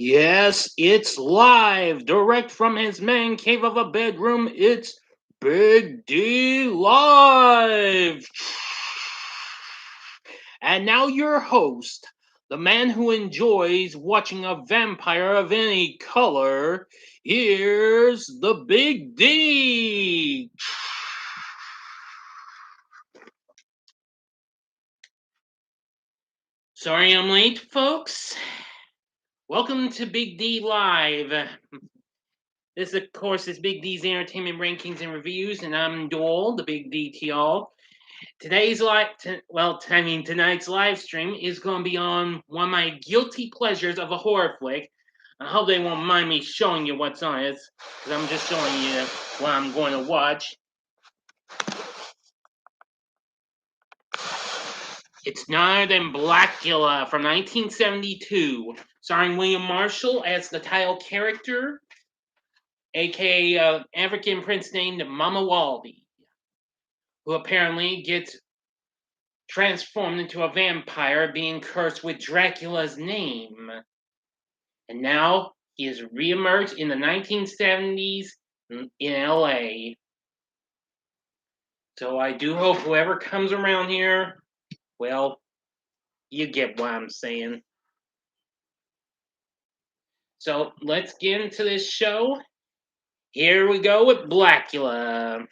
Yes, it's live, direct from his man cave of a bedroom. It's Big D Live. And now your host, the man who enjoys watching a vampire of any color. Here's the Big D. Sorry I'm late, folks. Welcome to Big D Live. This, of course, is Big D's Entertainment Rankings and Reviews, and I'm Doyle, the Big D to y'all. Tonight's live stream is going to be on one of my guilty pleasures of a horror flick. I hope they won't mind me showing you what's on it, because I'm just showing you what I'm going to watch. It's none other than Blacula from 1972, starring William Marshall as the title character, aka African prince named Mama Waldy, who apparently gets transformed into a vampire, being cursed with Dracula's name. And now he has reemerged in the 1970s in LA. So I do hope whoever comes around here, well, you get what I'm saying. So let's get into this show. Here we go with Blacula.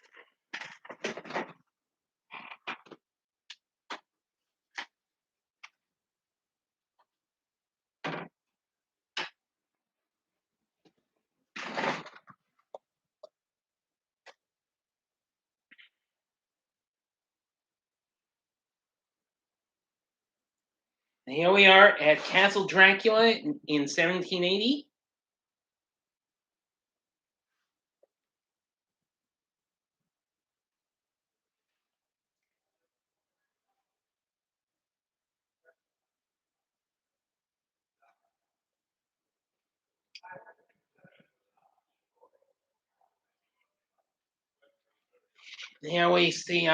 And here we are at Castle Dracula in 1780. Here we see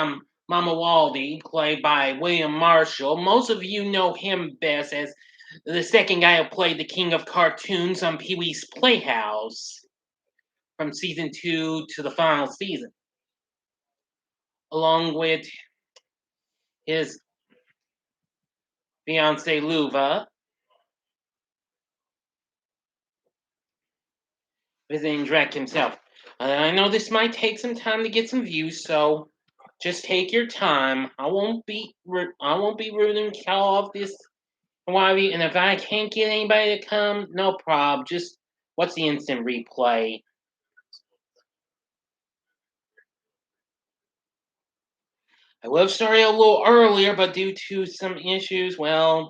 Mama Waldy, played by William Marshall. Most of you know him best as the second guy who played the King of Cartoons on Pee Wee's Playhouse from season 2 to the final season, along with his fiancee Luva, visiting Drek himself. I know this might take some time to get some views, so just take your time. I won't be rude and kill off this Hawaii, and if I can't get anybody to come, no problem. Just what's the instant replay? I would have started a little earlier, but due to some issues, and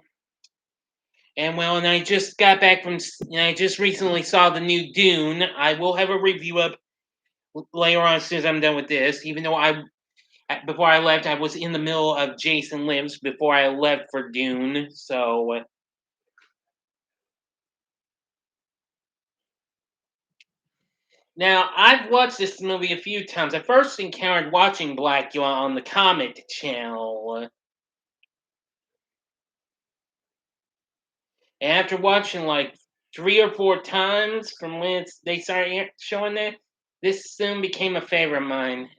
I just got back from, I just recently saw the new Dune. I will have a review up later on as soon as I'm done with this. Even though before I left, I was in the middle of Jason Lives before I left for Dune, so. Now, I've watched this movie a few times. I first encountered watching Blacula on the Comet channel. And after watching like 3 or 4 times from when they started showing that, this soon became a favorite of mine.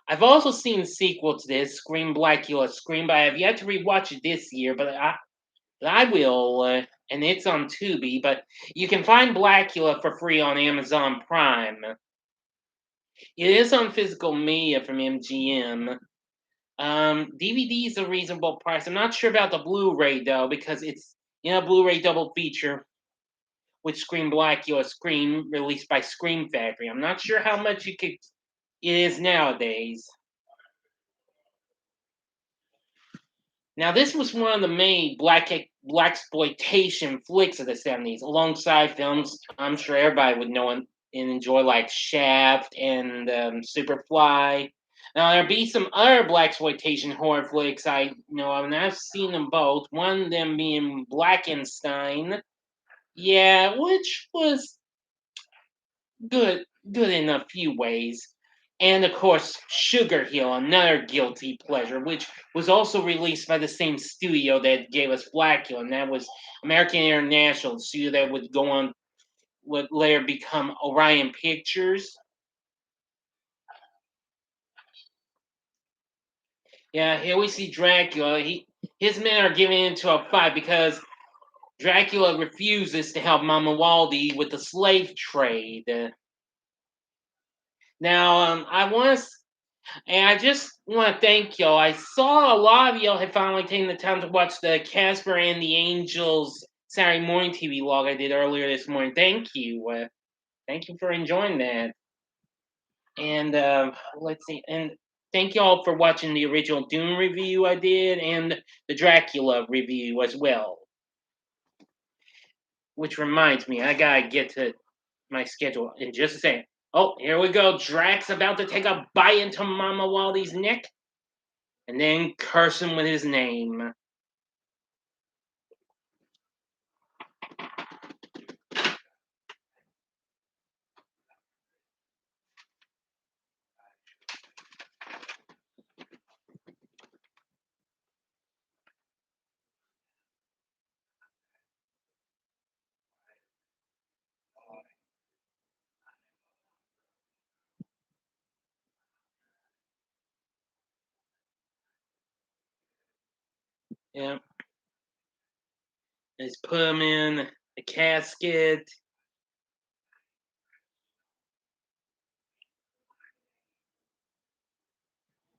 I've also seen the sequel to this, Scream Blacula Scream, but I have yet to rewatch it this year, but I will, and it's on Tubi, but you can find Blacula for free on Amazon Prime. It is on physical media from MGM. DVD is a reasonable price. I'm not sure about the Blu-ray though, because it's Blu-ray double feature with Scream Blacula Scream released by Scream Factory. I'm not sure how much it is nowadays. Now, this was one of the main blaxploitation flicks of the '70s, alongside films I'm sure everybody would know and enjoy, like Shaft and Superfly. Now, there be some other blaxploitation horror flicks I know of, and I've seen them both. One of them being Blackenstein, yeah, which was good in a few ways. And of course, Sugar Hill, another guilty pleasure, which was also released by the same studio that gave us Blacula, and that was American International, the studio that would go on would later become Orion Pictures. Yeah, here we see Dracula. His men are getting into a fight because Dracula refuses to help Mama Waldy with the slave trade. Now, I just want to thank y'all. I saw a lot of y'all had finally taken the time to watch the Casper and the Angels Saturday morning TV log I did earlier this morning. Thank you. Thank you for enjoying that. And let's see. And thank y'all for watching the original Doom review I did and the Dracula review as well. Which reminds me, I gotta get to my schedule in just a second. Oh, here we go. Drax about to take a bite into Mama Waldy's neck and then curse him with his name. Yeah. Just put him in a casket.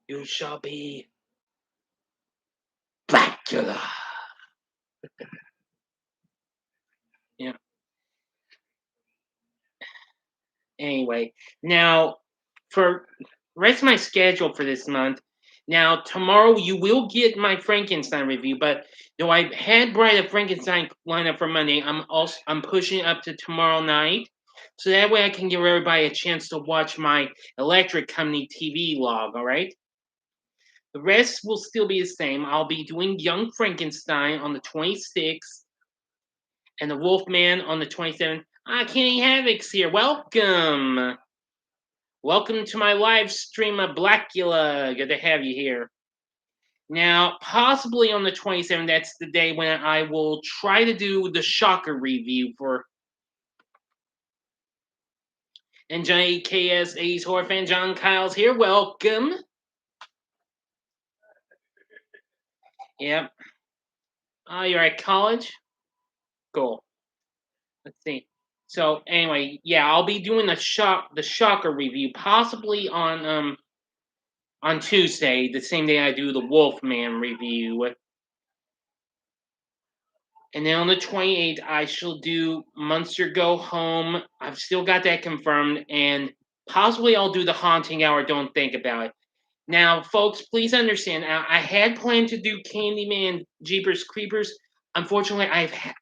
You shall be Blacula. Yeah. Anyway, now for rest of my schedule for this month. Now tomorrow you will get my Frankenstein review, but though I had Bride of Frankenstein lineup for Monday, I'm pushing it up to tomorrow night, so that way I can give everybody a chance to watch my Electric Company TV log. All right. The rest will still be the same. I'll be doing Young Frankenstein on the 26th and the Wolfman on the 27th. Ah, Kenny Havoc's here. Welcome. Welcome to my live stream of Blacula. Good to have you here. Now, possibly on the 27th, that's the day when I will try to do the Shocker review for NJKS80's horror fan. John Kyle's here. Welcome. Yep. Oh, you're at college? Cool. Let's see. So anyway, yeah, I'll be doing the Shocker review possibly on Tuesday, the same day I do the Wolfman review. And then on the 28th, I shall do Munster Go Home. I've still got that confirmed, and possibly I'll do the Haunting Hour. Don't think about it. Now, folks, please understand. I had planned to do Candyman, Jeepers Creepers. Unfortunately,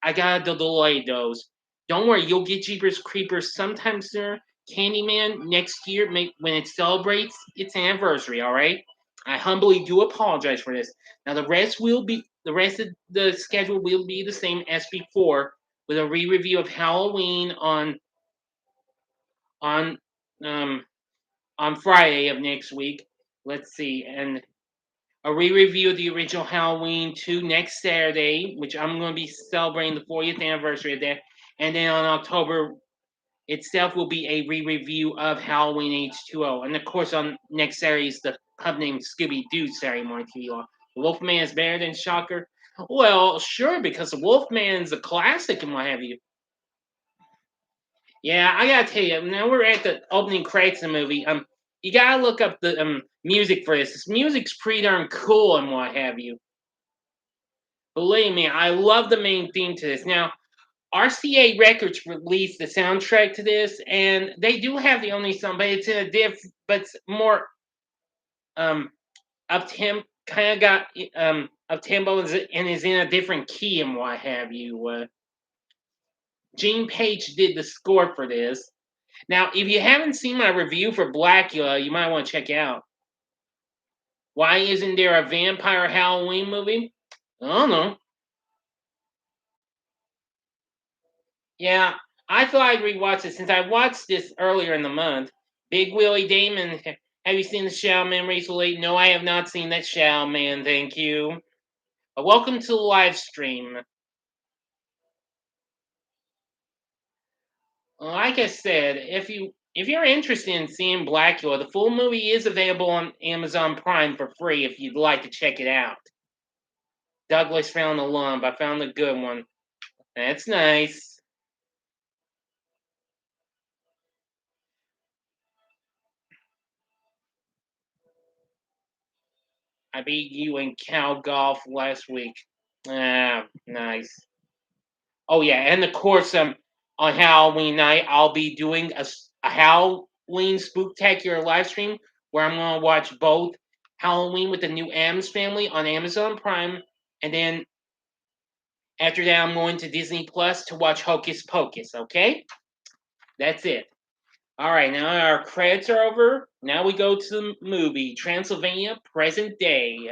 I gotta delay those. Don't worry, you'll get Jeepers Creepers sometime sooner. Candyman next year, when it celebrates its anniversary. All right. I humbly do apologize for this. Now, the rest of the schedule will be the same as before, with a re-review of Halloween on um on Friday of next week. Let's see, and a re-review of the original Halloween 2 next Saturday, which I'm going to be celebrating the 40th anniversary of that. And then on October itself will be a re-review of Halloween H2O. And of course, on next Saturday is the pub named Scooby Doo Saturday morning TV law. Wolfman is better than Shocker. Well, sure, because Wolfman's a classic and what have you. Yeah, I gotta tell you, now we're at the opening credits of the movie. You gotta look up the music for this. This music's pretty darn cool and what have you. Believe me, I love the main theme to this. Now, RCA Records released the soundtrack to this, and they do have the only song, but it's in a but it's more up tempo, kind of got up tempo and is in a different key and what have you. Gene Page did the score for this. Now, if you haven't seen my review for Blacula, you might want to check it out. Why isn't there a vampire Halloween movie? I don't know. Yeah, I thought I'd rewatch it since I watched this earlier in the month. Big Willie Damon Have you seen the Shadow Man recently? No, I have not seen that Shadow Man, thank you. But welcome to the live stream. Like I said, if you're interested in seeing Blacula, the full movie is available on Amazon Prime for free if you'd like to check it out. Douglas found a lump. I found a good one. That's nice. I beat you in cow golf last week. Ah, nice. Oh yeah, and of course, on Halloween night, I'll be doing a Halloween spooktacular live stream where I'm gonna watch both Halloween with the new Addams Family on Amazon Prime, and then after that, I'm going to Disney Plus to watch Hocus Pocus. Okay, that's it. All right, now our credits are over. Now we go to the movie Transylvania, present day.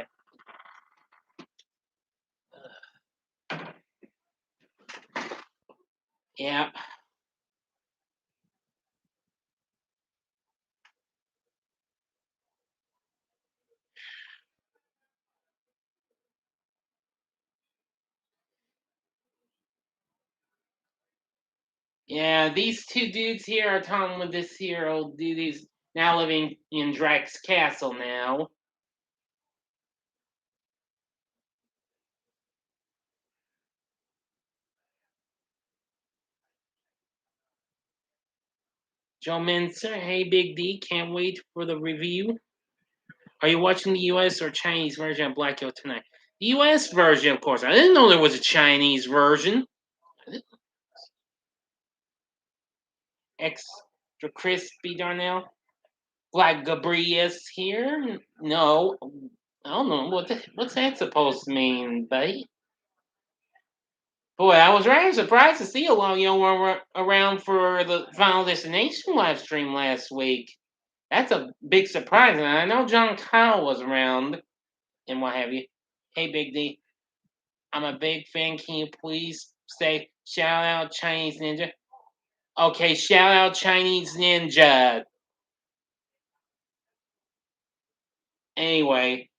Yeah. Yeah, these two dudes here are talking with this here old dude who's now living in Drax Castle now. Joe Menser, hey Big D, can't wait for the review. Are you watching the US or Chinese version of Blacula tonight? The US version, of course. I didn't know there was a Chinese version. Extra crispy Darnell. Black Gabrias here? No. I don't know. What's that supposed to mean, buddy? Boy, I was rather surprised to see a lot of y'all were around for the Final Destination live stream last week. That's a big surprise, and I know John Kyle was around and what have you. Hey, Big D, I'm a big fan. Can you please say shout out Chinese Ninja? Okay, shout out Chinese Ninja. Anyway,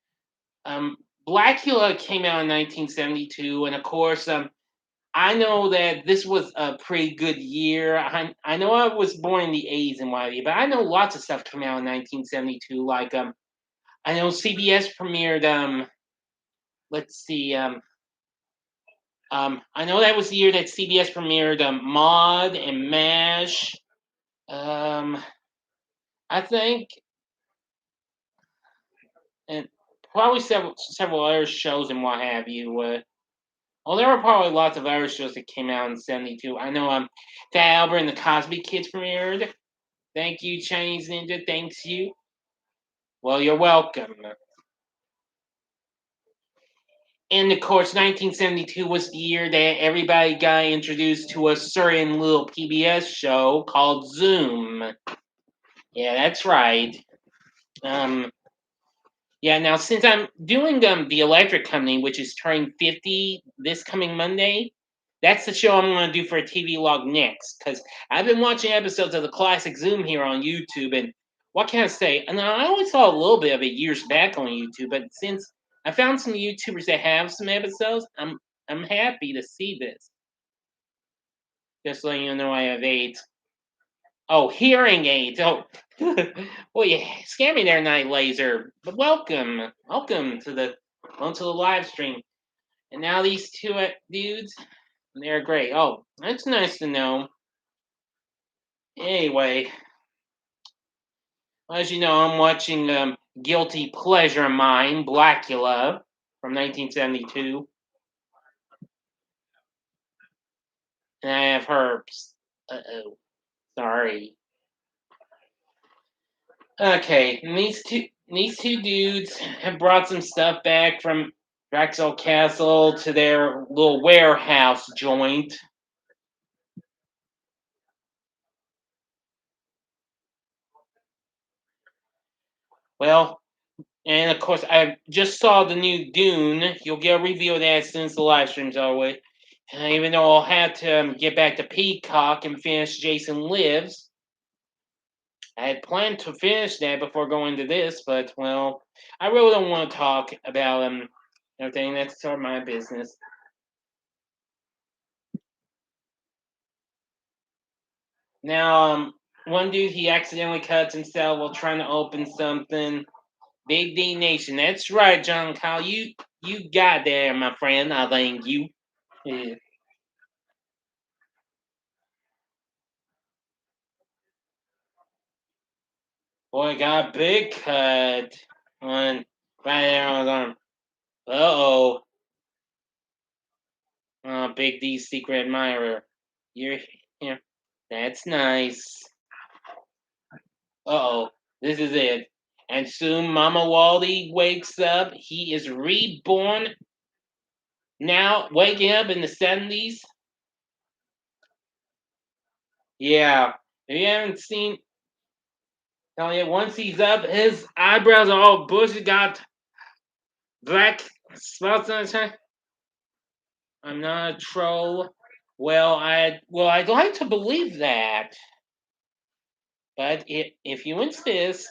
um, Blacula came out in 1972, and of course, I know that this was a pretty good year. I know I was born in the 80s and what have you, but I know lots of stuff came out in 1972. Like I know CBS premiered let's see I know that was the year that CBS premiered Mod and MASH. Um, I think, and probably several other shows and what have you. Well, there were probably lots of other shows that came out in '72. I know Fat Albert and the Cosby Kids premiered. Thank you, Chinese Ninja. Thanks you. Well, you're welcome. And of course, 1972 was the year that everybody got introduced to a certain little PBS show called Zoom. Yeah, that's right. Um, yeah, now since I'm doing the Electric Company, which is turning 50 this coming Monday, that's the show I'm going to do for a TV log next. Because I've been watching episodes of the classic Zoom here on YouTube, and what can I say? And I always saw a little bit of it years back on YouTube, but since I found some YouTubers that have some episodes, I'm happy to see this. Just letting you know I have AIDS. Oh, hearing aids. Oh, well, you scared me there, Night Laser. But welcome to the live stream. And now these two dudes, they're great. Oh, that's nice to know. Anyway, as you know, I'm watching Guilty Pleasure of Mine, Blacula, from 1972, and I have herbs. Uh-oh, sorry. Okay, and these two dudes have brought some stuff back from Drexel Castle to their little warehouse joint. Well, and of course, I just saw the new Dune. You'll get a review of that as soon as the live stream's over. Even though I'll have to get back to Peacock and finish Jason Lives. I had planned to finish that before going to this, but well, I really don't want to talk about everything. That's sort of my business. Now, one dude he accidentally cuts himself while trying to open something. Big D Nation. That's right, John Kyle. You got there, my friend. I thank you. Yeah. Boy got big cut on right there on his arm. Uh-oh. Big D's secret admirer. You're here. That's nice. Uh-oh. This is it. And soon Mama Wally wakes up. He is reborn now, waking up in the 70s. Yeah. If you haven't seen, tell you, once he's up, his eyebrows are all bushy, got black spots on his head. I'm not a troll. I'd like to believe that, but if you insist,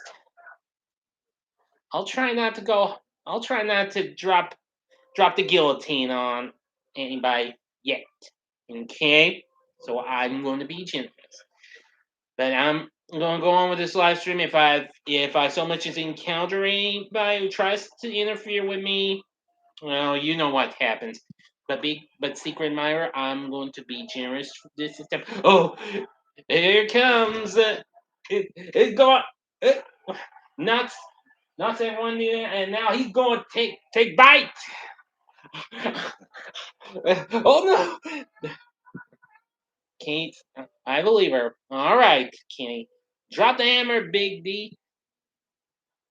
I'll try not to go. I'll try not to drop the guillotine on anybody yet. Okay, so I'm going to be generous, but I'm going to go on with this live stream. If I so much as encounter anybody who tries to interfere with me, well, you know what happens. But secret admirer, I'm going to be generous this time. Oh, here comes it's going it knocks knocks everyone in, and now he's going to take bite. Oh no, Kate, I believe her. All right, Kenny, drop the hammer, Big D.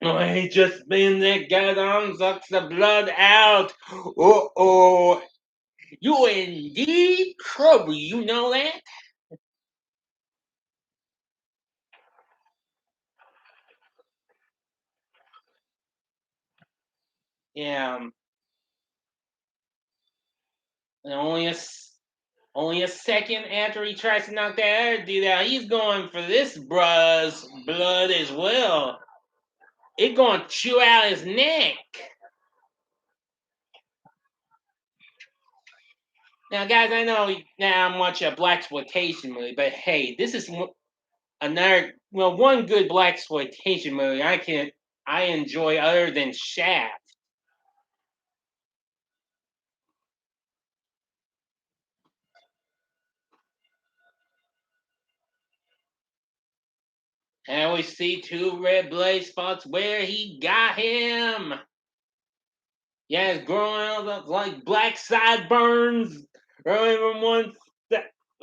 Oh, he just been that guy's arm sucks the blood out. Oh, you in deep trouble, you know that? Yeah, and only a second after he tries to knock that other dude out, he's going for this bruh's blood as well. It's going to chew out his neck. Now, guys, I know now I'm watching a black exploitation movie, but hey, this is one good black exploitation movie I enjoy other than Shaft. And we see two red blaze spots where he got him. Yeah, it's growing out like black sideburns. Growing from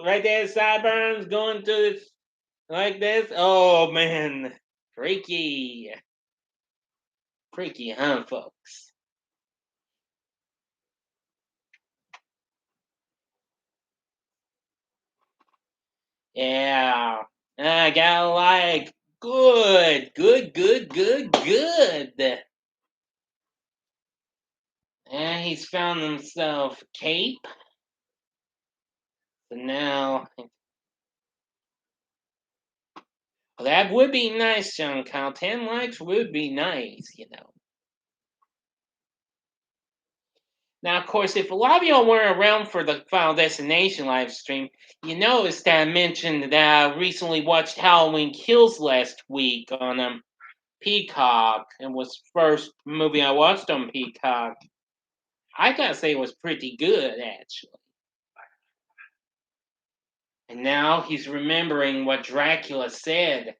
right there, sideburns going to this like this. Oh man, freaky, freaky, huh, folks? Yeah, I got like good. And he's found himself cape. So now, well, that would be nice, John Kyle. 10 likes would be nice. Now, of course, if a lot of y'all weren't around for the Final Destination live stream, you noticed that I mentioned that I recently watched Halloween Kills last week on Peacock. It was the first movie I watched on Peacock. I gotta say it was pretty good, actually. And now he's remembering what Dracula said.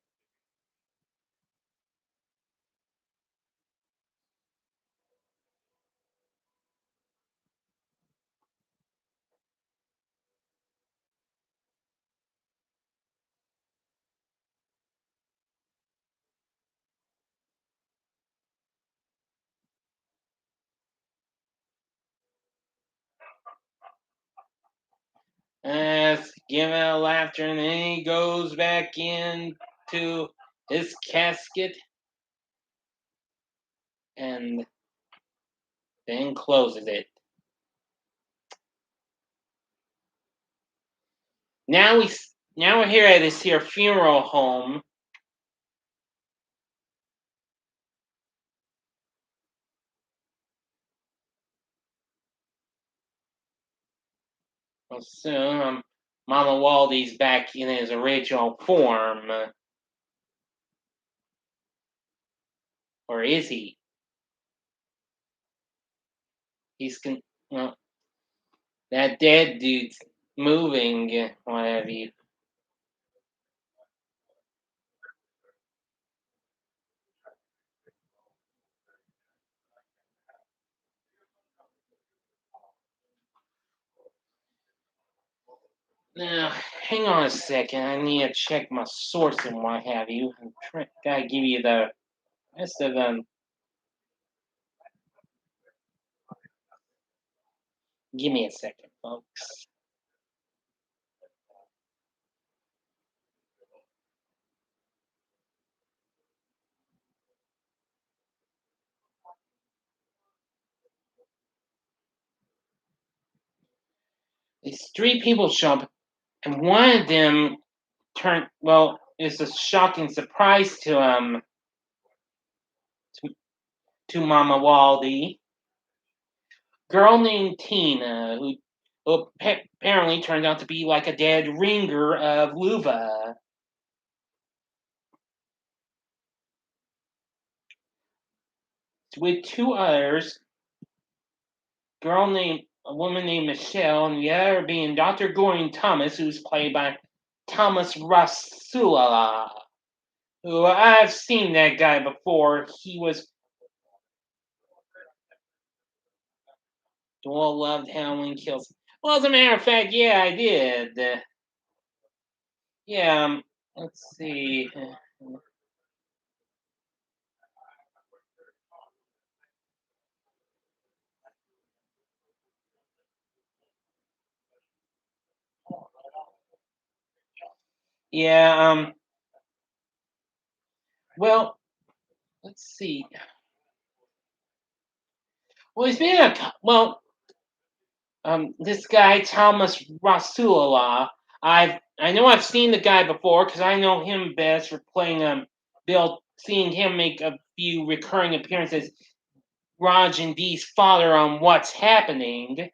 Giving out laughter, and then he goes back into his casket and then closes it. Now we now we're here at this here funeral home, Soon, Mama Waldy's back in his original form, or is he? He's well, that dead dude's moving, what have you. Now, hang on a second. I need to check my source and what have you. Gotta give you the rest of them. Give me a second, folks. These three people show up, and one of them it's a shocking surprise to Mama Waldy. Girl named Tina, who apparently turned out to be like a dead ringer of Luva. With two others, a woman named Michelle, and the other being Dr. Gordon Thomas, who's played by Thomas Rasula, who I've seen that guy before. He was Doyle loved Halloween Kills. Well, as a matter of fact, yeah, I did. Yeah, let's see. Yeah, well, let's see. Well, he's been this guy Thomas Rasulullah. I know I've seen the guy before because I know him best for playing Bill. Seeing him make a few recurring appearances, Raj and Dee's father on What's Happening,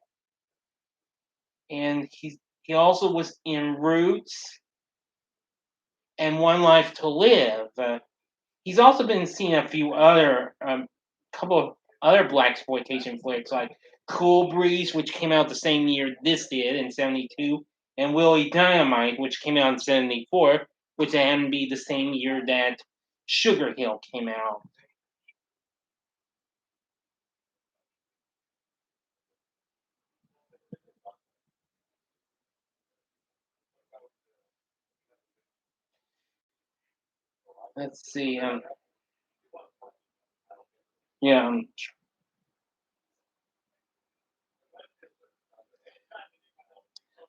and he also was in Roots and One Life to Live. He's also been seen a few other couple of other black exploitation flicks like Cool Breeze, which came out the same year this did in '72, and Willie Dynamite, which came out in '74, which happened to be the same year that Sugar Hill came out. Let's see. Yeah.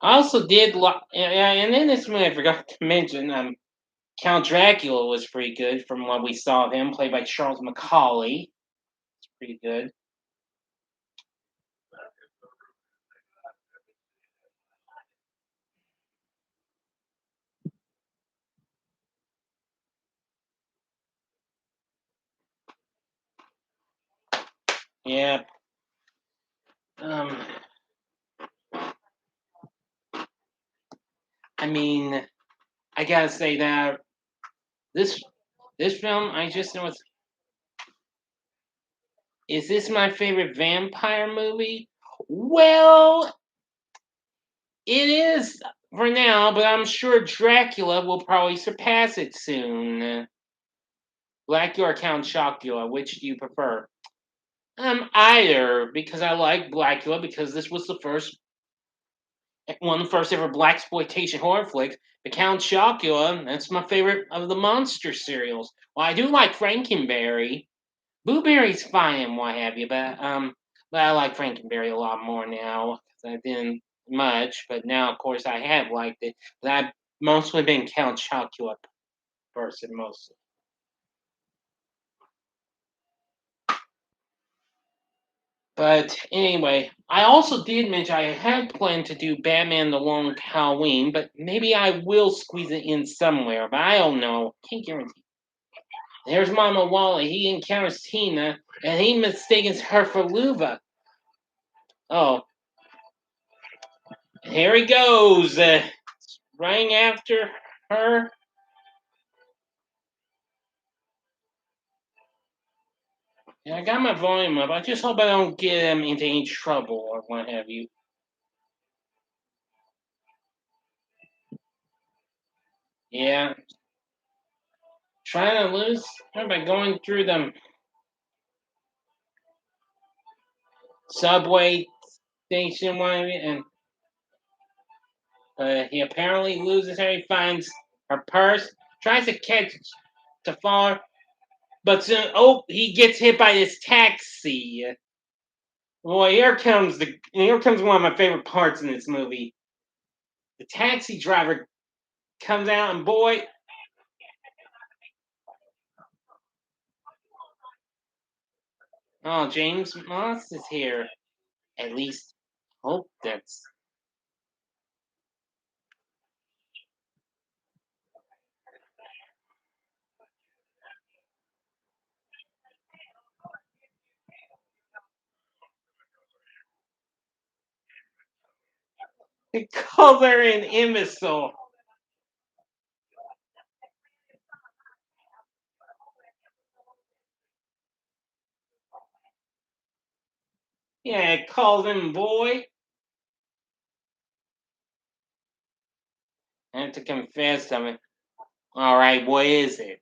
I also did, and then this one I forgot to mention. Count Dracula was pretty good from what we saw of him, played by Charles Macaulay. It's pretty good. Yeah. Um, I mean, I gotta say that this this film, I just know it's. Is this my favorite vampire movie? Well, it is for now, but I'm sure Dracula will probably surpass it soon. Blacula or Count Chocula, which do you prefer? Either because I like Blacula because this was the one of the first ever black exploitation horror flick. The Count Chocula, that's my favorite of the monster serials. Well, I do like Frankenberry. Blueberry's fine and what have you, but I like Frankenberry a lot more now because I didn't much, but now of course I have liked it. But I've mostly been Count Chocula person mostly. But anyway, I also did mention I had planned to do Batman the Long Halloween, but maybe I will squeeze it in somewhere, but I don't know. Can't guarantee. There's Mama Wally. He encounters Tina, and he mistakes her for Luva. Oh, Here he goes. Running after her. Yeah, I got my volume up. I just hope I don't get him into any trouble or what have you. Yeah, trying to lose her by going through the subway station one, and he apparently loses her. He finds her purse, tries to catch to follow her, but soon, he gets hit by this taxi. Well, here comes one of my favorite parts in this movie. The taxi driver comes out, and boy, oh, James Moss is here. At least, hope that's. He calls her an imbecile. Yeah, it calls him boy. I have to confess something. All right, what is it?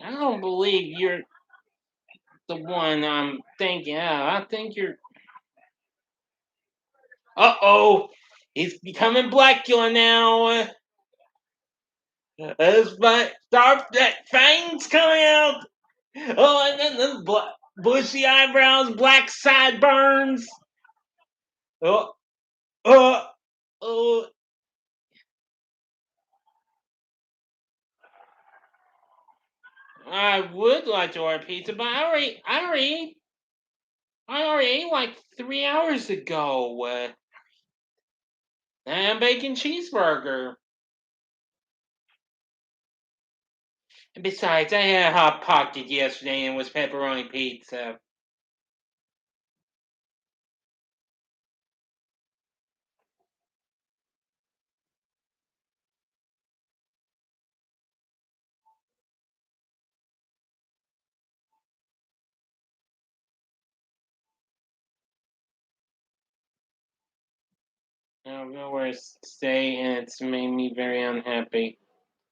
I don't believe you're the one I'm thinking of. I think you're. He's becoming Blacula now. But that fangs coming out. Oh, and then the bushy eyebrows, black sideburns. Oh, oh, oh. I would like to order pizza, but I already ate like 3 hours ago. And bacon cheeseburger. And besides, I had a hot pocket yesterday and it was pepperoni pizza. I don't know where to stay, and it's made me very unhappy.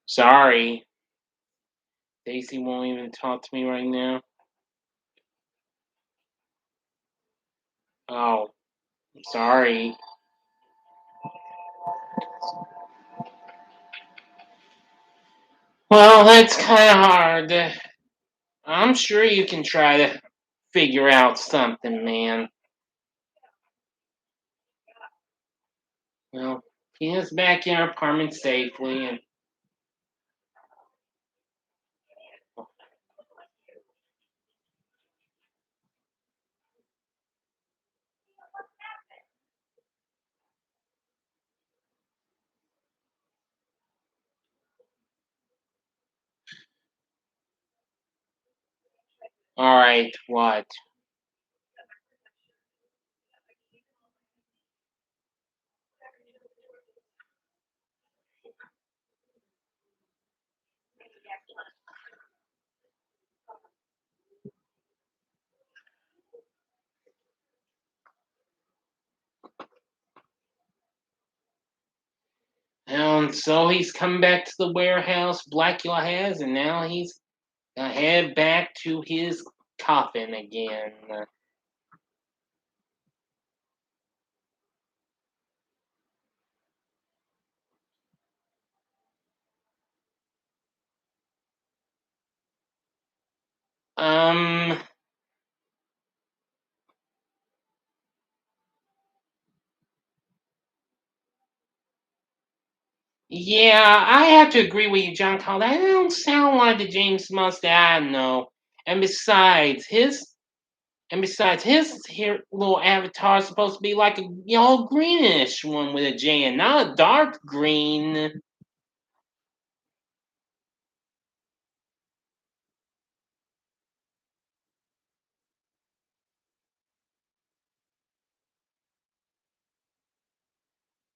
Sorry. Daisy won't even talk to me right now. Oh, sorry. Well, that's kind of hard. I'm sure you can try to figure out something, man. Well, get us back in our apartment safely, and all right, what? And so he's coming back to the warehouse Blacula has, and now he's gonna head back to his coffin again. Um, yeah, I have to agree with you, John Cole. That don't sound like the James Mustard I know. And besides, his here little avatar is supposed to be like a yellow greenish one with a J and not a dark green.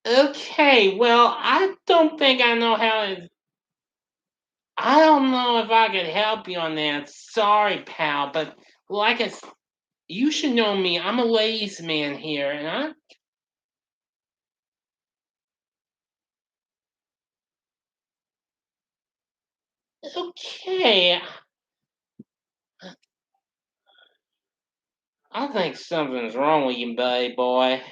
Okay, well, I don't know if I could help you on that. Sorry, pal, but like you should know me. I'm a ladies' man here, and okay. I think something's wrong with you, buddy boy.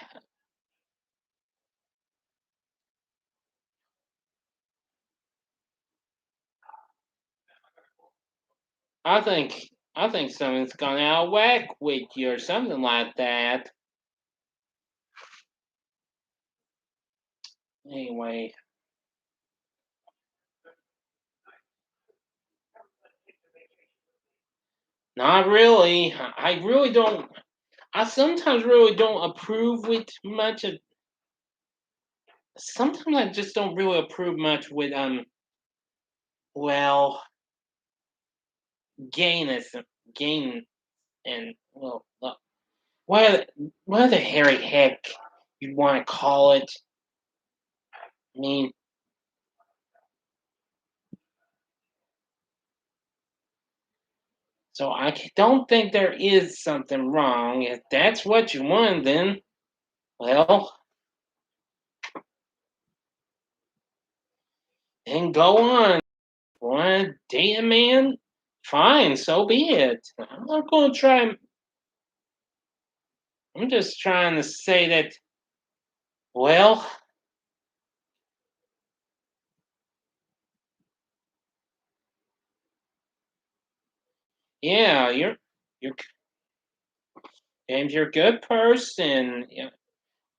I think something's gone out of whack with you or something like that. Anyway, not really. I really don't. I sometimes really don't approve with much of. Sometimes I just don't really approve much with well, gayness, gain, and well, what the hairy heck you want to call it? I mean, so don't think there is something wrong. If that's what you want, then well, then go on. Want to date a man? Fine, so be it. I'm not going to try. I'm just trying to say that. Well, yeah, you're James. You're a good person. Yeah,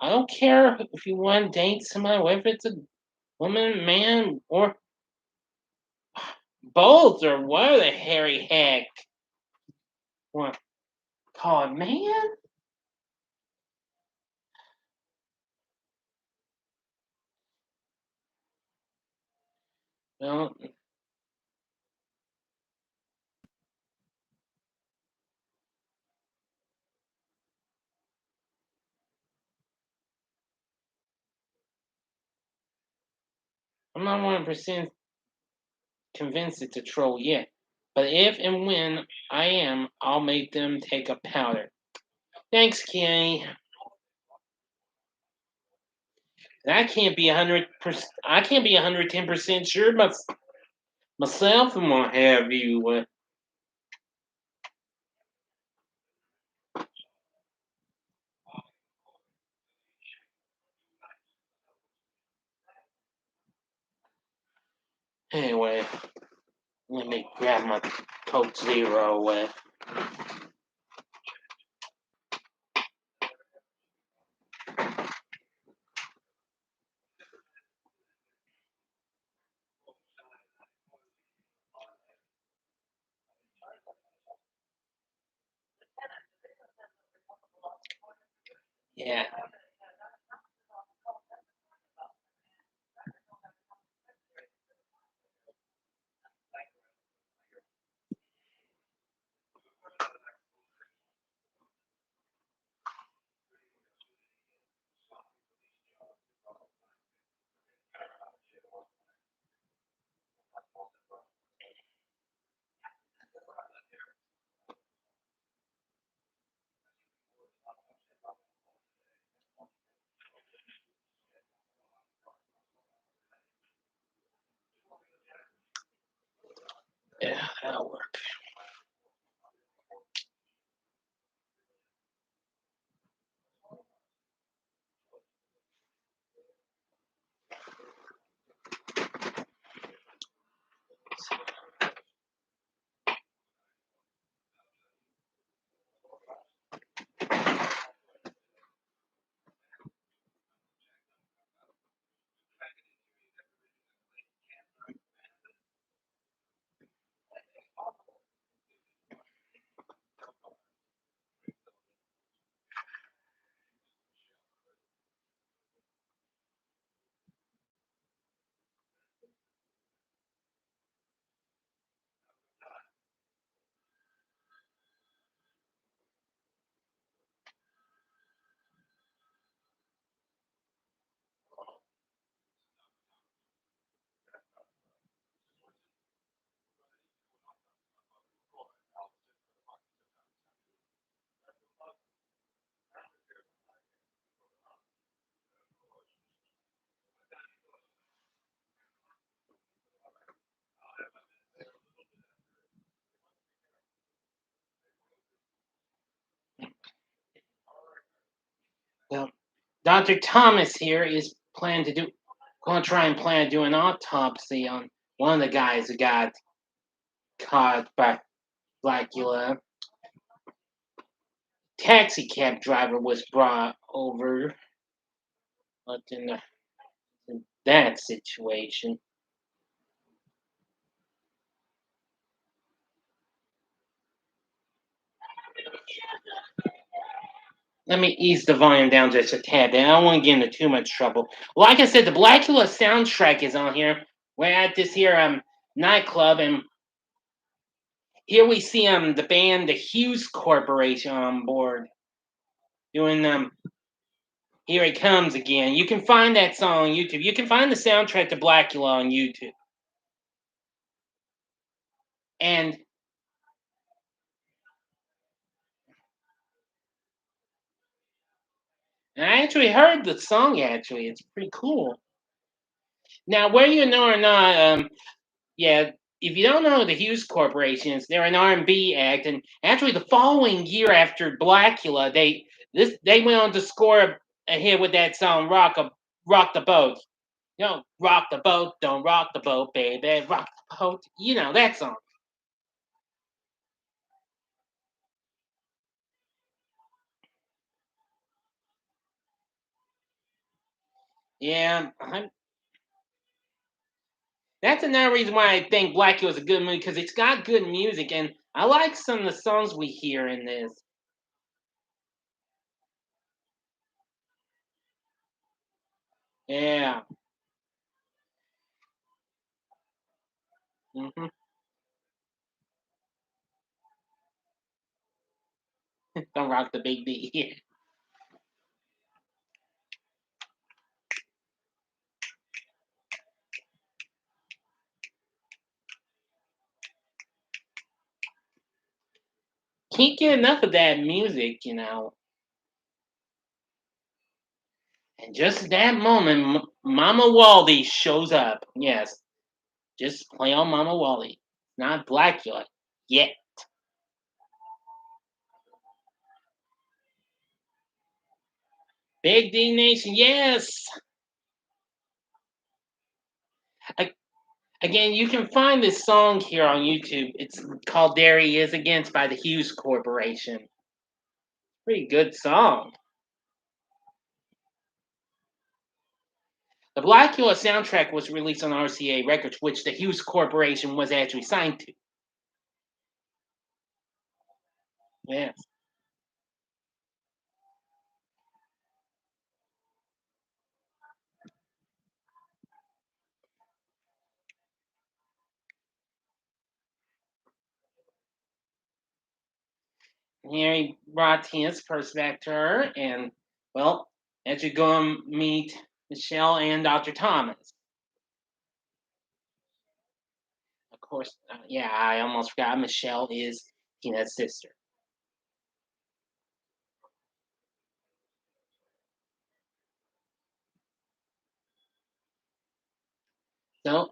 I don't care if you want to date somebody, whether it's a woman, man, or both, or what the hairy heck want to call it, man. Well, I'm not 1% convinced it's a troll yet. But if and when I am, I'll make them take a powder. Thanks, Kenny. I can't be 100%. I can't be 110% sure myself and what have you. Anyway, let me grab my Coke Zero. Yeah. Dr. Thomas here is planning to do, going to try and plan to do an autopsy on one of the guys who got caught by Blacula. Taxi cab driver was brought over, but in that situation, let me ease the volume down just a tad bit. I don't want to get into too much trouble. Like I said, the Blacula soundtrack is on here. We're at this here nightclub, and here we see the band, the Hughes Corporation, on board doing Here It Comes Again. You can find that song on YouTube. You can find the soundtrack to Blacula on YouTube. And I actually heard the song. Actually, it's pretty cool. Now, whether you know or not, yeah, if you don't know the Hughes Corporations, they're an R&B act, and actually, the following year after Blacula, they went on to score a hit with that song Rock the Boat." Rock the boat, don't rock the boat, baby, rock the boat. You know that song. Yeah, that's another reason why I think Blackie was a good movie because it's got good music, and I like some of the songs we hear in this. Yeah. Hmm. Don't rock the big D. Can't get enough of that music. And just at that moment, Mama Waldy shows up. Yes, just play on Mama Waldy. Not Blackula yet. Big D Nation, yes. A- Again, you can find this song here on YouTube. It's called "There He Is Again" by the Hughes Corporation. Pretty good song. The Blacula soundtrack was released on RCA Records, which the Hughes Corporation was actually signed to. Yes. Here he brought his purse back to her, and well, as you go and meet Michelle and Dr. Thomas. Of course, yeah, I almost forgot. Michelle is Tina's sister. So,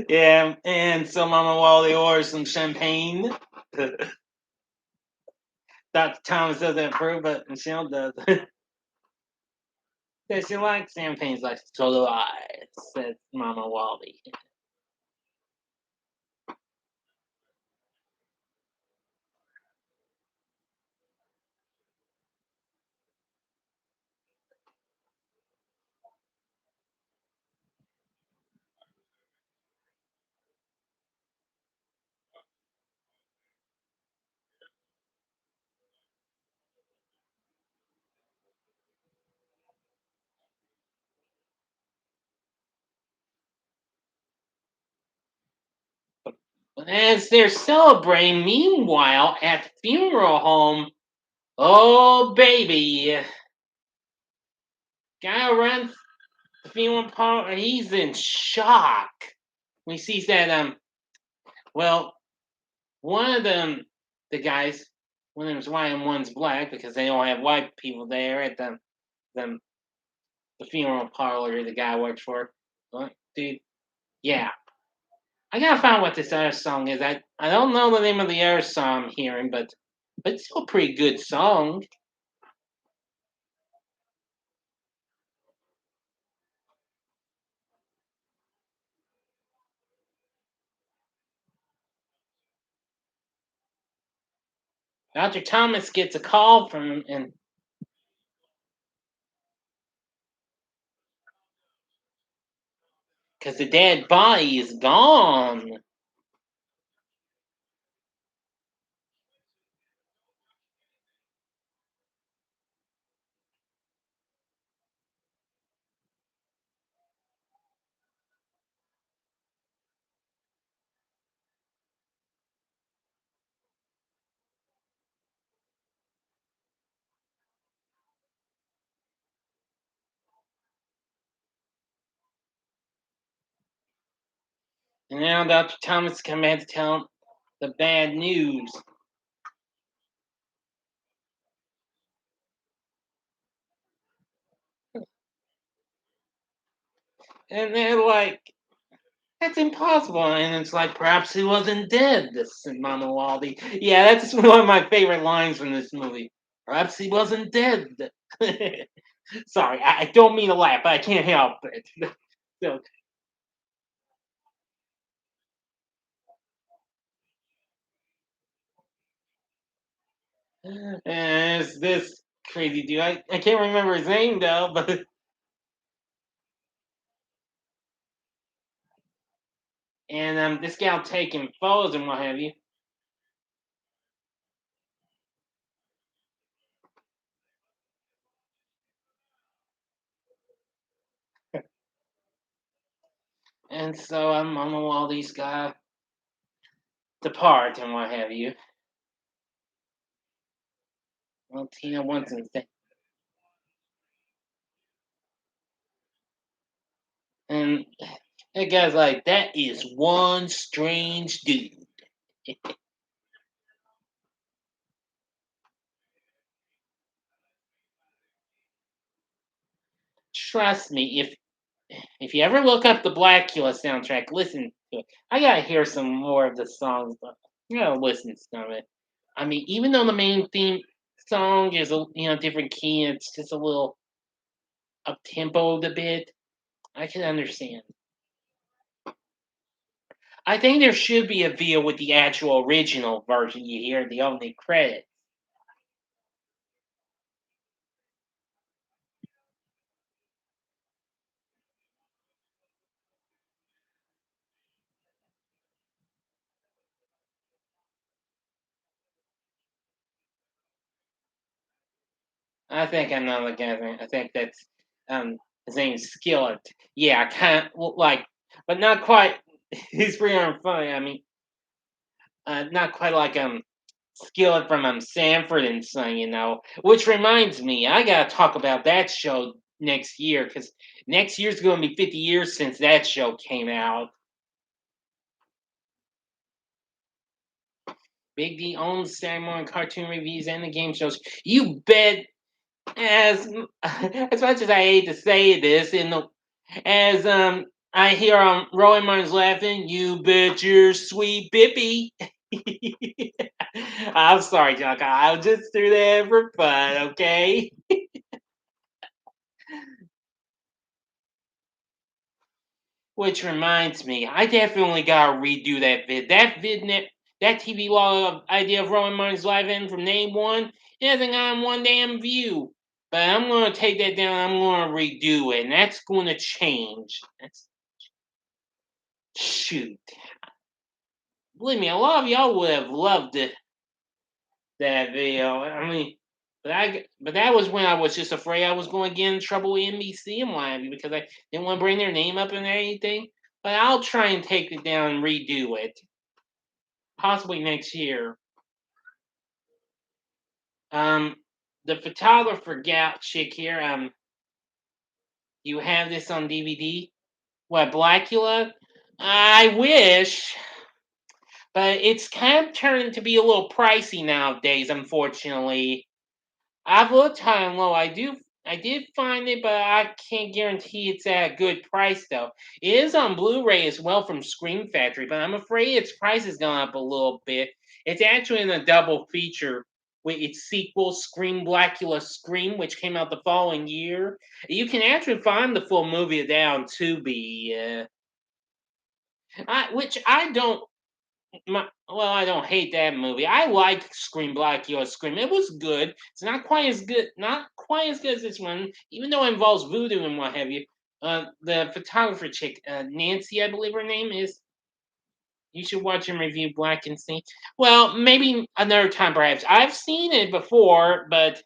yeah, and so Mama Wally orders some champagne. Dr. Thomas doesn't approve, but Michelle does. Says she likes champagnes like so do I, said Mama Wally. As they're celebrating, meanwhile, at the funeral home, oh baby, guy runs the funeral parlor. He's in shock. We see that well, one of them, the guys, one of them's white and one's black because they don't have white people there at the, the funeral parlor the guy works for. What, dude? Yeah. I gotta find what this other song is. I don't know the name of the other song I'm hearing, but it's still a pretty good song. Dr. Thomas gets a call from him, and because the dead body is gone. And now Dr. Thomas come back to tell him the bad news. And they're like, that's impossible. And it's like, perhaps he wasn't dead, this Mama Waldy. Yeah, that's one of my favorite lines from this movie. Perhaps he wasn't dead. Sorry, I don't mean to laugh, but I can't help it. So, and it's this crazy dude. I can't remember his name though, but and this gal taking photos and what have you. And so Mama Waldy's got depart and what have you. Well, Tina wants to stay. And that guy's like, that is one strange dude. Trust me, if you ever look up the Blacula soundtrack, listen to it. I gotta hear some more of the songs, but you gotta listen to some of it. I mean, even though the main theme song is a different key, and it's just a little up tempoed a bit. I can understand. I think there should be a video with the actual original version you hear the only credit. I think I know the guy's name. I think that's his name's Skillet. Yeah, kind of like, but not quite. He's pretty darn funny. I mean, not quite like Skillet from Sanford and Son, Which reminds me, I gotta talk about that show next year because next year's going to be 50 years since that show came out. Big D owns Saturday morning cartoon reviews and the game shows. You bet. As as much as I hate to say this, as I hear Rowan Martin's laughing, you bet your sweet bippy. I'm sorry, Junk. I'll just do that for fun, okay? Which reminds me, I definitely gotta redo that vid. That TV log idea of Rowan Martin's live in from Name One, it hasn't gotten one damn view. But I'm gonna take that down. I'm gonna redo it, and that's gonna change. That's shoot. Believe me, a lot of y'all would have loved that video. I mean, but that was when I was just afraid I was going to get in trouble with NBC and what have you because I didn't want to bring their name up and anything. But I'll try and take it down and redo it, possibly next year. Um, the photographer gal chick here. You have this on DVD? What Blacula? I wish, but it's kind of turning to be a little pricey nowadays. Unfortunately, I've looked high and low. I do I did find it, but I can't guarantee it's at a good price though. It is on Blu-ray as well from Scream Factory, but I'm afraid its price has gone up a little bit. It's actually in a double feature with its sequel, Scream Blacula Scream, which came out the following year. You can actually find the full movie down Tubi, which I don't well, I don't hate that movie. I like Scream Blacula Scream. It was good. It's not quite as good as this one, even though it involves voodoo and what have you. The photographer chick, Nancy, I believe her name is. You should watch and review Black and See. Well, maybe another time, perhaps. I've seen it before, but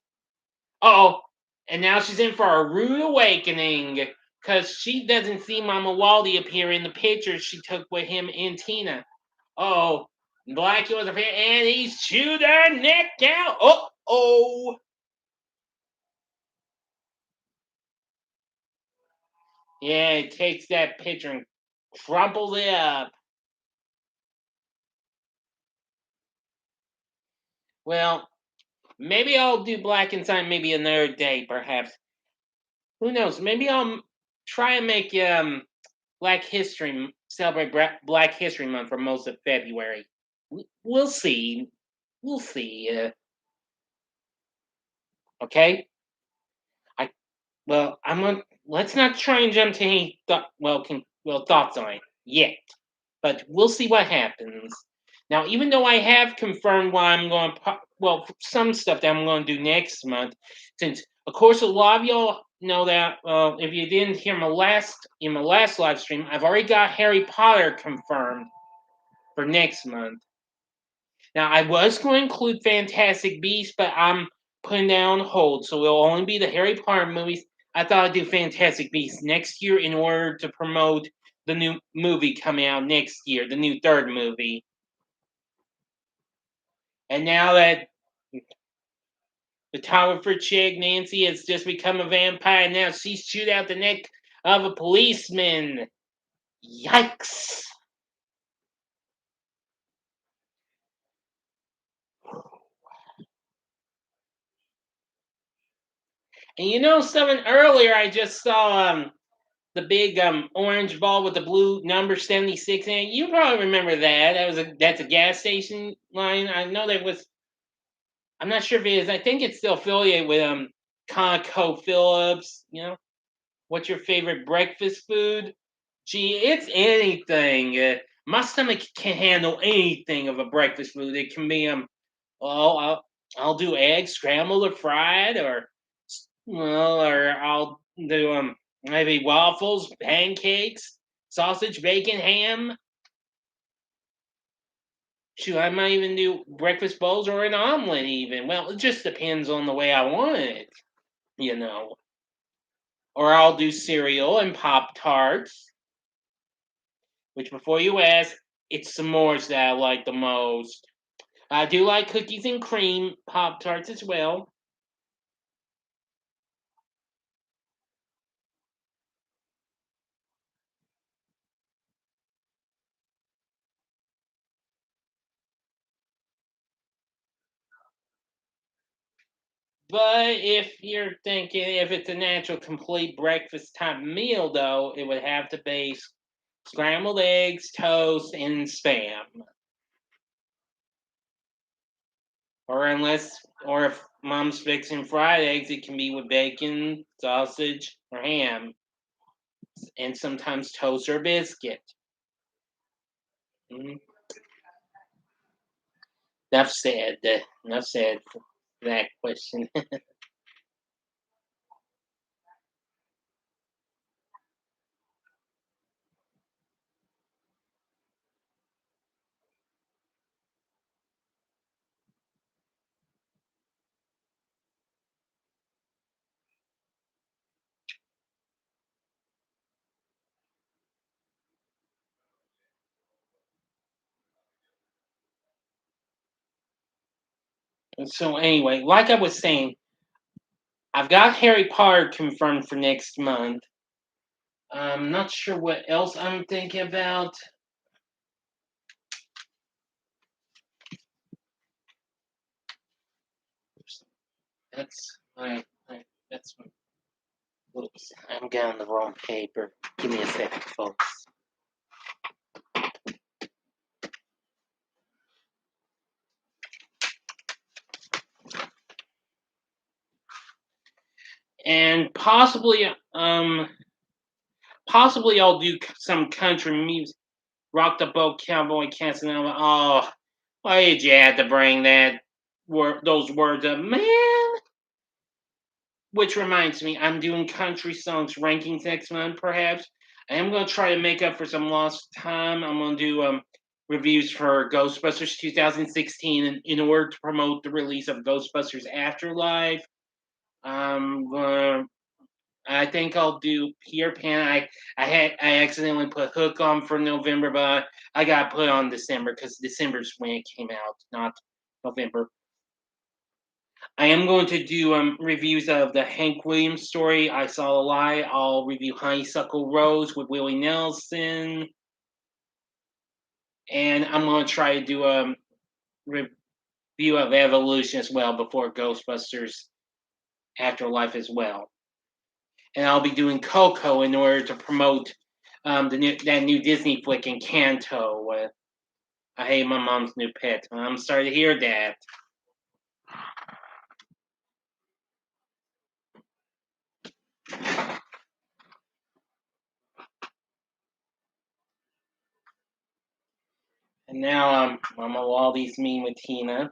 oh, and now she's in for a rude awakening because she doesn't see Mama Waldy appear in the pictures she took with him and Tina. Oh, Blacula's appear and he's chewed her neck out. Oh. Yeah, he takes that picture and crumples it up. Well, maybe I'll do Black Inside maybe another day, perhaps. Who knows? Maybe I'll try and make celebrate Black History Month for most of February. We'll see. We'll see. Okay. I well, I'm gonna let's not try and jump to any thoughts on it yet. But we'll see what happens. Now, even though I have confirmed what I'm going to, some stuff that I'm going to do next month, since of course a lot of y'all know that. If you didn't hear my last live stream, I've already got Harry Potter confirmed for next month. Now, I was going to include Fantastic Beasts, but I'm putting that on hold, so it'll only be the Harry Potter movies. I thought I'd do Fantastic Beasts next year in order to promote the new movie coming out next year, the new third movie. And now that the photographer chick, Nancy, has just become a vampire, now she's chewed out the neck of a policeman. Yikes. And you know something earlier I just saw the big orange ball with the blue number 76 in it. You probably remember that. That's a gas station line. I know that was I'm not sure if it is. I think it's still affiliated with ConocoPhillips, you know. What's your favorite breakfast food? Gee, it's anything. My stomach can handle anything of a breakfast food. It can be well, I'll do eggs, scrambled or fried, or I'll do maybe waffles, pancakes, sausage, bacon, ham. Shoot, I might even do breakfast bowls or an omelet. Even well, it just depends on the way I want it, you know. Or I'll do cereal and Pop Tarts. Which, before you ask, it's s'mores that I like the most. I do like cookies and cream Pop Tarts as well. But if it's a natural complete breakfast type meal, though, it would have to be scrambled eggs, toast, and spam. Or if mom's fixing fried eggs, it can be with bacon, sausage, or ham, and sometimes toast or biscuit. Mhm. Enough said. Enough said for that question. So anyway, like I was saying, I've got Harry Potter confirmed for next month. I'm not sure what else I'm thinking about. That's my that's Oops, I'm getting the wrong paper. Give me a second, folks. And possibly I'll do some country music. Rock the boat, cowboy, Casanova. Oh, why did you have to bring those words up, man? Which reminds me, I'm doing country songs rankings next month, perhaps. I am going to try to make up for some lost time. I'm going to do reviews for Ghostbusters 2016 in order to promote the release of Ghostbusters Afterlife. I'm gonna. I think I'll do Peter Pan. I accidentally put Hook on for November, but I got put on December because December's when it came out, not November. I am going to do reviews of the Hank Williams story. I Saw a Lie. I'll review Honeysuckle Rose with Willie Nelson, and I'm going to try to do a review of Evolution as well before Ghostbusters Afterlife as well. And I'll be doing Coco in order to promote that new Disney flick Encanto with I Hate My Mom's New Pet. I'm sorry to hear that. And now I'm a Waldy's mean with Tina.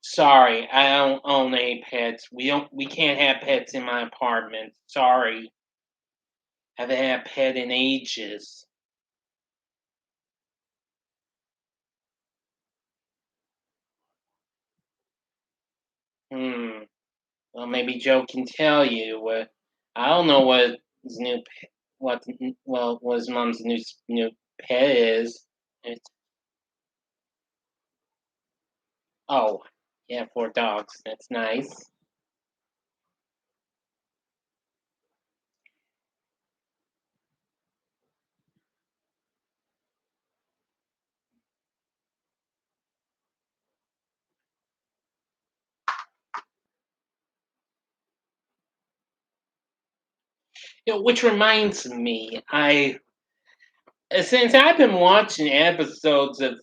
Sorry, I don't own any pets. We can't have pets in my apartment. Sorry. Haven't had a pet in ages. Hmm. Well, maybe Joe can tell you. I don't know what his new what his mom's new pet is. It's oh yeah, 4 dogs. That's nice. Which reminds me, I since I've been watching episodes of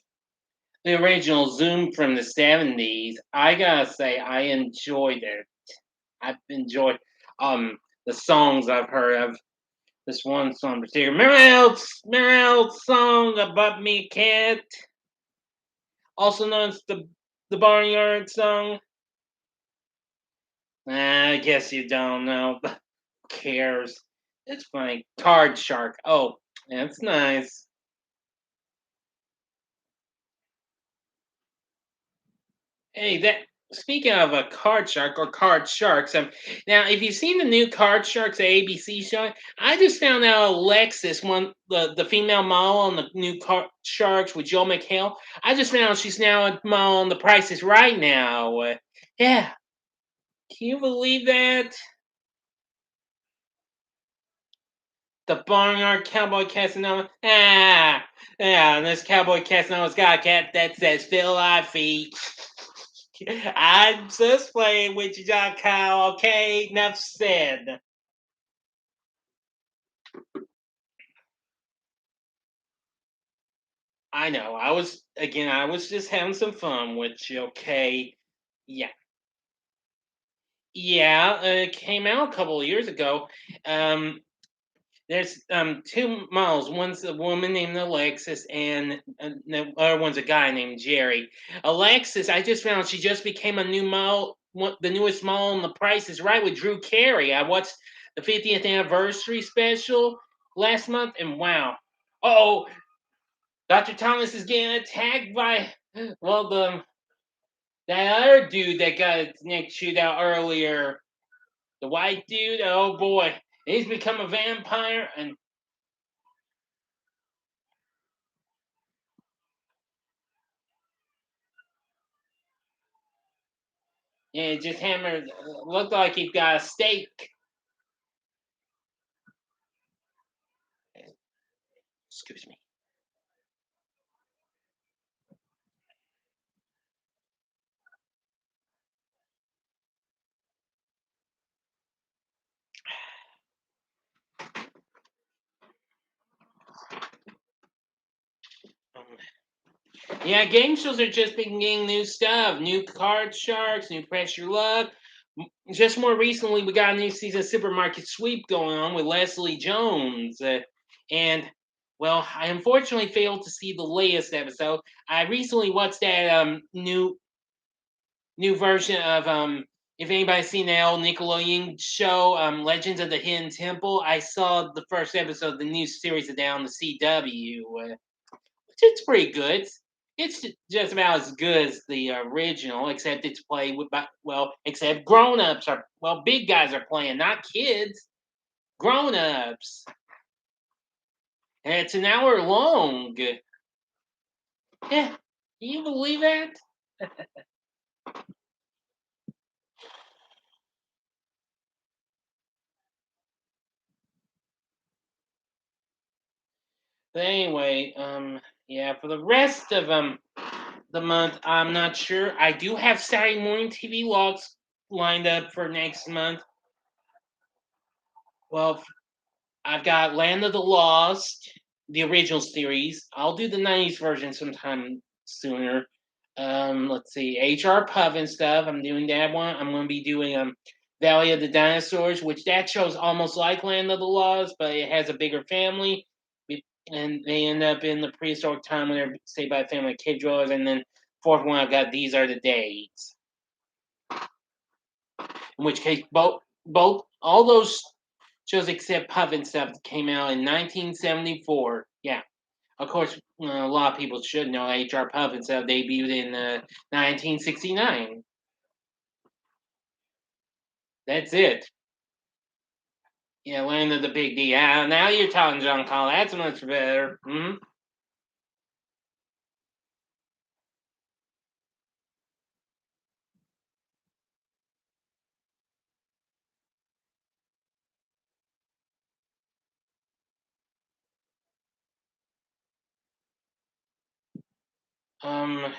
the original Zoom from the '70s, I gotta say I enjoyed it. I've enjoyed the songs I've heard of. This one song in particular, Meryl's song about me cat, also known as the Barnyard song. I guess you don't know. Who cares? It's funny. Card Shark. Oh, that's nice. Hey, that speaking of a card shark or card sharks, now if you've seen the new Card Sharks ABC show, I just found out Alexis, the female model on the new Card Sharks with Joe McHale. I just found out she's now a model on The Price is Right now. Yeah, can you believe that? The Barnyard Cowboy Casanova. Yeah, and this Cowboy Casanova's got a cat that says "Fill our feet." I'm just playing with you, John Kyle. Okay, enough said. I know. I was just having some fun with you. Okay, yeah, yeah. It came out a couple of years ago. Um, there's two models. One's a woman named Alexis, and the other one's a guy named Jerry. Alexis, I just found she just became a new model, the newest model on The Price is Right with Drew Carey. I watched the 50th anniversary special last month, and wow. Oh, Dr. Thomas is getting attacked by well that other dude that got his neck chewed out earlier. The white dude. Oh boy, he's become a vampire, and Yeah, it just hammered. Looked like he got a steak. Excuse me. Um, Yeah, game shows are just been getting new stuff, new card sharks, new pressure luck. Just more recently, we got a new season of Supermarket Sweep going on with Leslie Jones, and well, I unfortunately failed to see the latest episode. I recently watched that new version of if anybody's seen that old Nickelodeon show, Legends of the Hidden Temple. I saw the first episode of the new series of that on the CW. It's pretty good. It's just about as good as the original, except it's played with except grown-ups are big guys are playing, not kids, grown-ups. And it's an hour long. Yeah, can you believe that? But anyway, yeah, for the rest of the month, I'm not sure. I do have Saturday morning TV logs lined up for next month. Well, I've got Land of the Lost, the original series. I'll do the '90s version sometime sooner. Let's see, HR Puff and stuff. I'm doing that one. I'm going to be doing Valley of the Dinosaurs, which that show's almost like Land of the Lost, but it has a bigger family, and they end up in the prehistoric time when they're saved by a family of cave dwellers. And then fourth one, I've got These Are the Days. In which case, both all those shows except Puff and stuff came out in 1974. Yeah, of course, a lot of people should know HR Puff and stuff debuted in 1969. That's it. Yeah, Land of the Big D. Now you're talking, John Call. That's much better. Hmm. Um.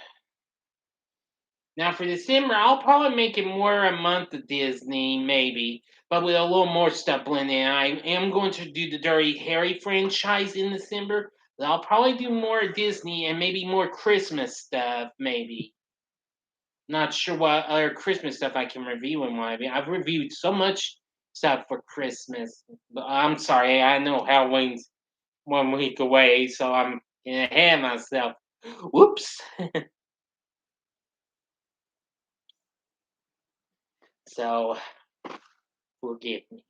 Now for December, I'll probably make it more a month of Disney, maybe, but with a little more stuff blended in. I am going to do the Dirty Harry franchise in December. But I'll probably do more Disney and maybe more Christmas stuff, maybe. Not sure what other Christmas stuff I can review in my. I've reviewed so much stuff for Christmas. But I'm sorry, I know Halloween's 1 week away, so I'm getting ahead of myself. Whoops. So forgive me.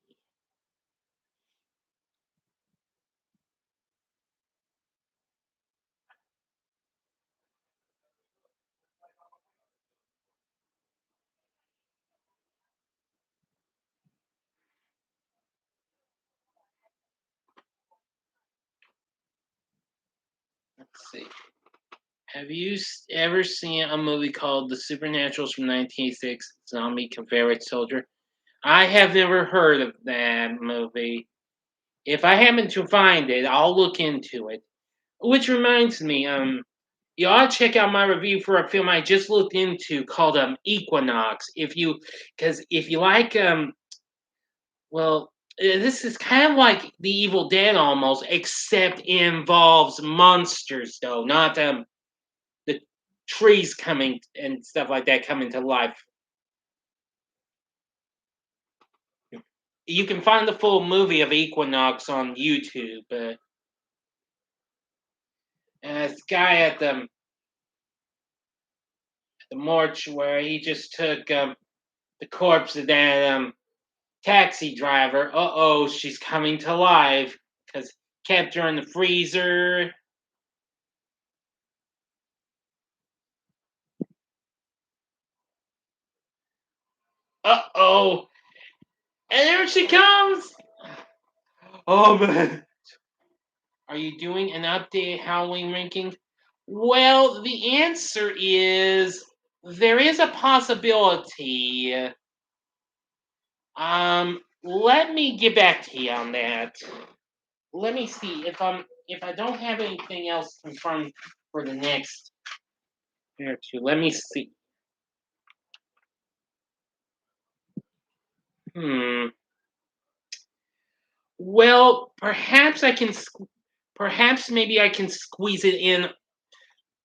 Let's see. Have you ever seen a movie called The Supernaturals from 1986, Zombie Confederate Soldier? I have never heard of that movie. If I happen to find it, I'll look into it. Which reminds me, you ought to check out my review for a film I just looked into called Equinox. Because if you like, well, this is kind of like The Evil Dead almost, except it involves monsters though, not the trees coming and stuff like that coming to life. You can find the full movie of Equinox on YouTube. This guy at the mortuary, he just took the corpse of that taxi driver. Uh oh, she's coming to life because kept her in the freezer. Uh oh, and there she comes. Oh man. Are you doing an updated Halloween ranking? Well, the answer is There is a possibility. Let me get back to you on that. Let me see if I don't have anything else confirmed for the next year or two. Let me see. Hmm. Well, perhaps perhaps maybe I can squeeze it in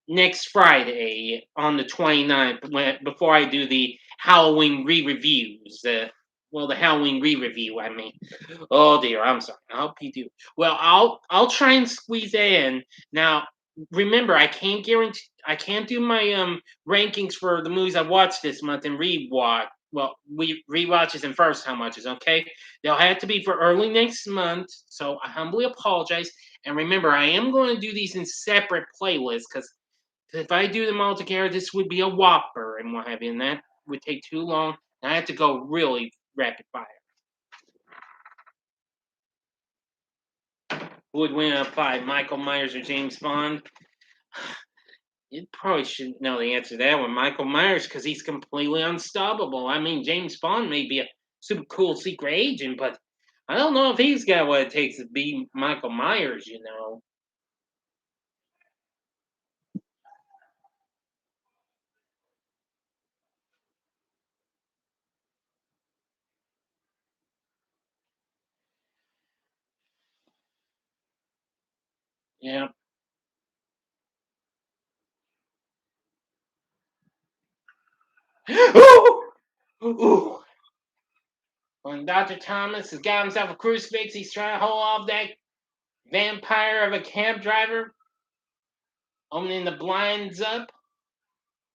next Friday on the 29th before I do the Halloween re-reviews. Well, the Halloween re-review, I mean. Oh dear, I'm sorry. I hope you do. Well, I'll try and squeeze that in. Now, remember, I can't do my rankings for the movies I watched this month and rewatch. Well, we rewatches and first time watches, okay? They'll have to be for early next month, so I humbly apologize. And remember, I am going to do these in separate playlists because if I do them all together, this would be a whopper and what have you, and that would take too long. And I have to go really rapid fire. Who would win in a fight, Michael Myers or James Bond? You probably should know the answer to that one. Michael Myers, because he's completely unstoppable. I mean, James Bond may be a super cool secret agent, but I don't know if he's got what it takes to be Michael Myers, you know. Yeah. Ooh! Ooh! When Dr. Thomas has got himself a crucifix, he's trying to hold off that vampire of a cab driver, opening the blinds up,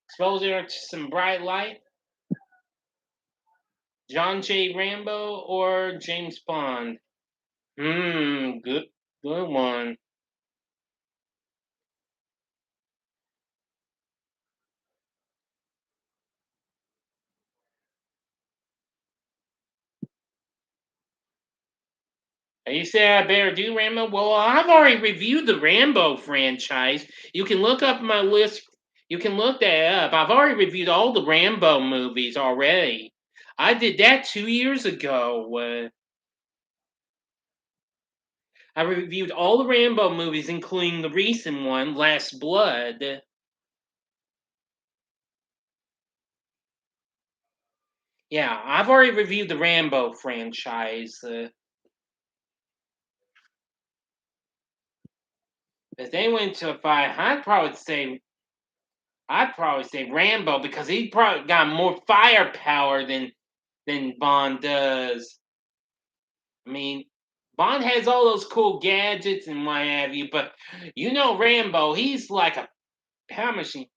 exposing her to some bright light. John J. Rambo or James Bond? Good one. You say I better do Rambo? Well, I've already reviewed the Rambo franchise. You can look up my list. You can look that up. I've already reviewed all the Rambo movies already. I did that 2 years ago. I reviewed all the Rambo movies, including the recent one, Last Blood. Yeah, I've already reviewed the Rambo franchise. If they went to a fight, I'd probably say Rambo because he probably got more firepower than Bond does. I mean, Bond has all those cool gadgets and what have you, but you know Rambo, he's like a power machine.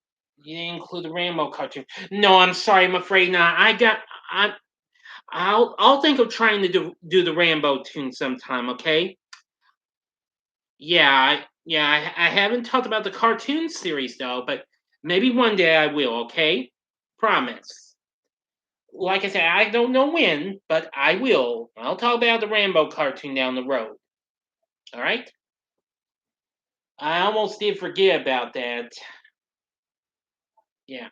You didn't include the Rambo cartoon. No, I'm sorry, I'm afraid not. I I'll think of trying to do the Rambo tune sometime, okay? I haven't talked about the cartoon series though, but maybe one day I will, okay? Promise. Like I said, I don't know when, but I will. I'll talk about the Rambo cartoon down the road. All right? I almost did forget about that. Yeah.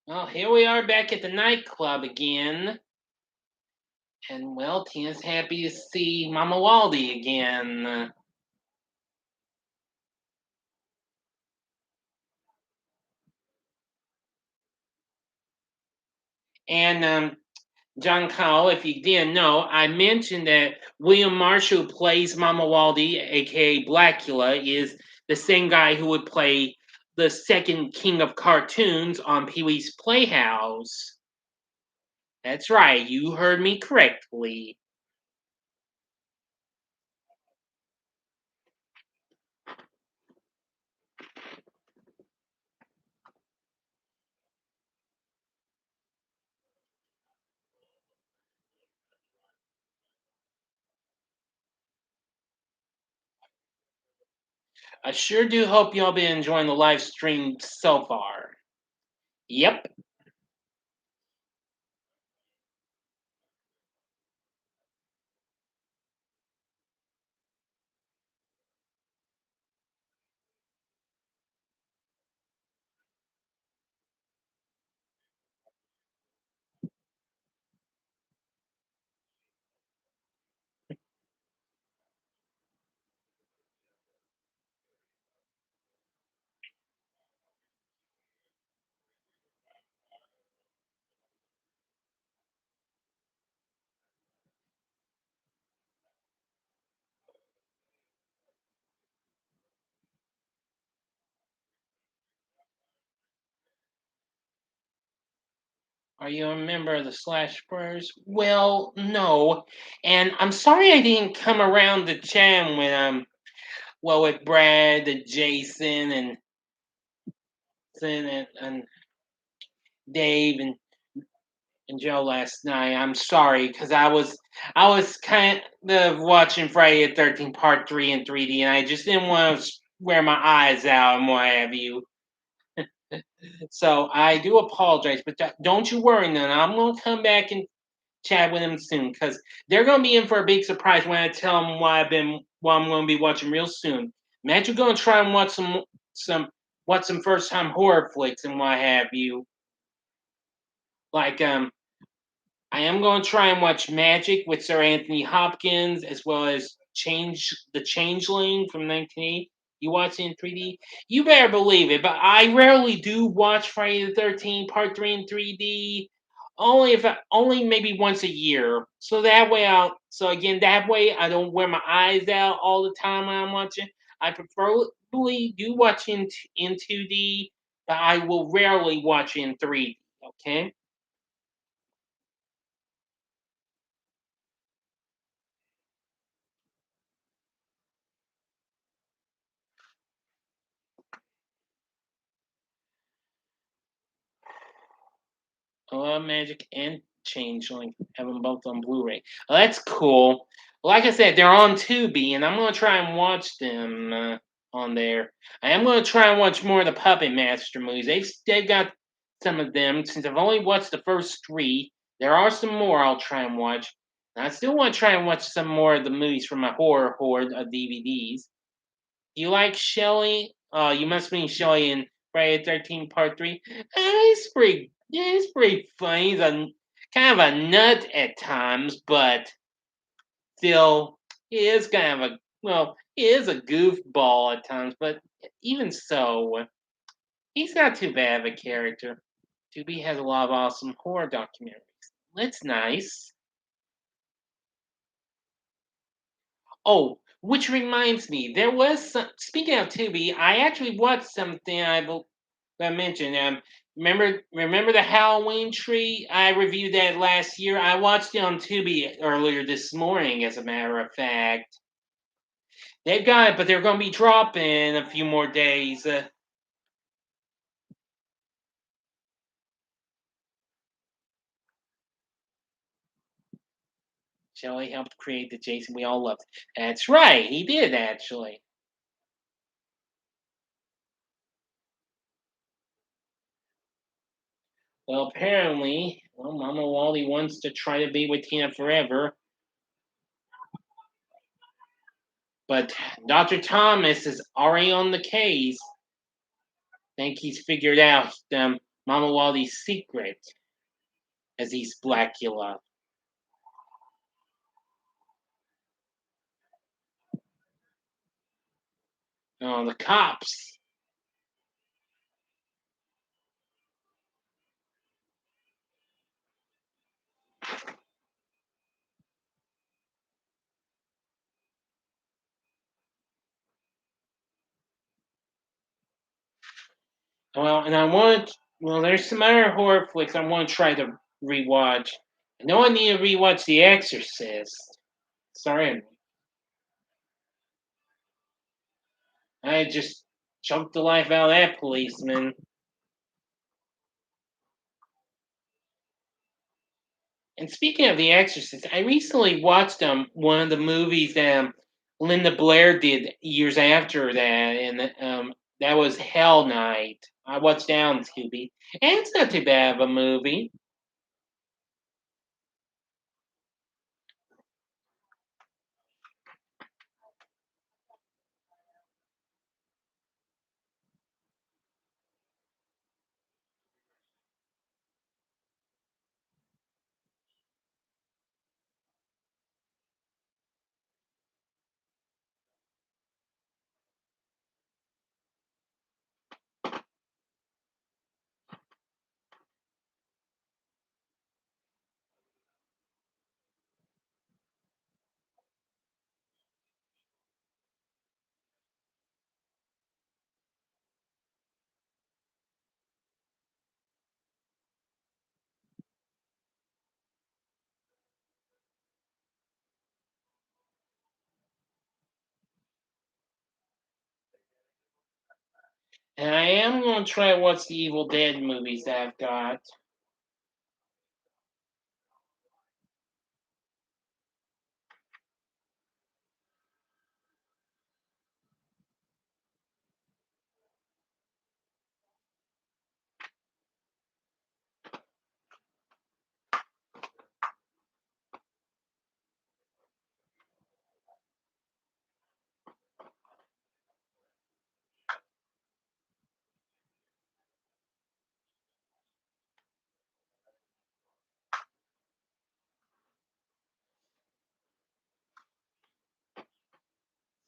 Well, here we are back at the nightclub again. And well, Tina's happy to see Mama Waldy again. And John Cowell, if you didn't know, I mentioned that William Marshall who plays Mama Waldy, aka Blacula, is the same guy who would play the second king of cartoons on Pee Wee's Playhouse. That's right, you heard me correctly. I sure do hope y'all been enjoying the live stream so far. Yep. Are you a member of the Slash Bros? Well, no. And I'm sorry I didn't come around to chat with with Brad and Jason and Dave and Joe last night. I'm sorry because I was kind of watching Friday the 13th Part 3 in 3D, and I just didn't want to wear my eyes out and what have you. So I do apologize, but don't you worry, none. I'm gonna come back and chat with them soon because they're gonna be in for a big surprise when I tell them what I'm gonna be watching real soon. Imagine going to try and watch some first time horror flicks and what have you. Like I am going to try and watch Magic with Sir Anthony Hopkins, as well as the Changeling from 1980. You watch it in 3D? You better believe it. But I rarely do watch Friday the 13th Part 3 in 3D. Only maybe once a year. So again that way I don't wear my eyes out all the time when I'm watching. I preferably do watch in 2D, but I will rarely watch in 3D. Okay. Magic and Changeling. Have them both on Blu-ray. Oh, that's cool. Like I said, they're on Tubi, and I'm gonna try and watch them on there. I am gonna try and watch more of the Puppet Master movies. They've got some of them. Since I've only watched the first three, there are some more I'll try and watch. And I still want to try and watch some more of the movies from my horror horde of DVDs. You like Shelley? You must mean Shelley in Friday the 13th Part 3. He's pretty funny. He's a kind of a nut at times, but still, he is kind of he is a goofball at times, but even so, he's not too bad of a character. Tubi has a lot of awesome horror documentaries. That's nice. Oh, which reminds me, there was some. Speaking of Tubi, I actually watched something I mentioned. Remember the Halloween tree? I reviewed that last year. I watched it on Tubi earlier this morning, as a matter of fact. They've got it, but they're going to be dropping in a few more days. Shelley helped create the Jason we all loved. That's right, he did actually. Well, apparently, Mama Wally wants to try to be with Tina forever, but Dr. Thomas is already on the case. Think he's figured out Mama Wally's secret, as he's Blacula. Oh, the cops. Well, and I want. Well, there's some other horror flicks I want to try to rewatch. I know I need to rewatch The Exorcist. Sorry, I just choked the life out of that policeman. And speaking of The Exorcist, I recently watched one of the movies that Linda Blair did years after that, and that was Hell Night. I watched that on Tubi, and it's not too bad of a movie. And I am gonna try to watch the Evil Dead movies that I've got.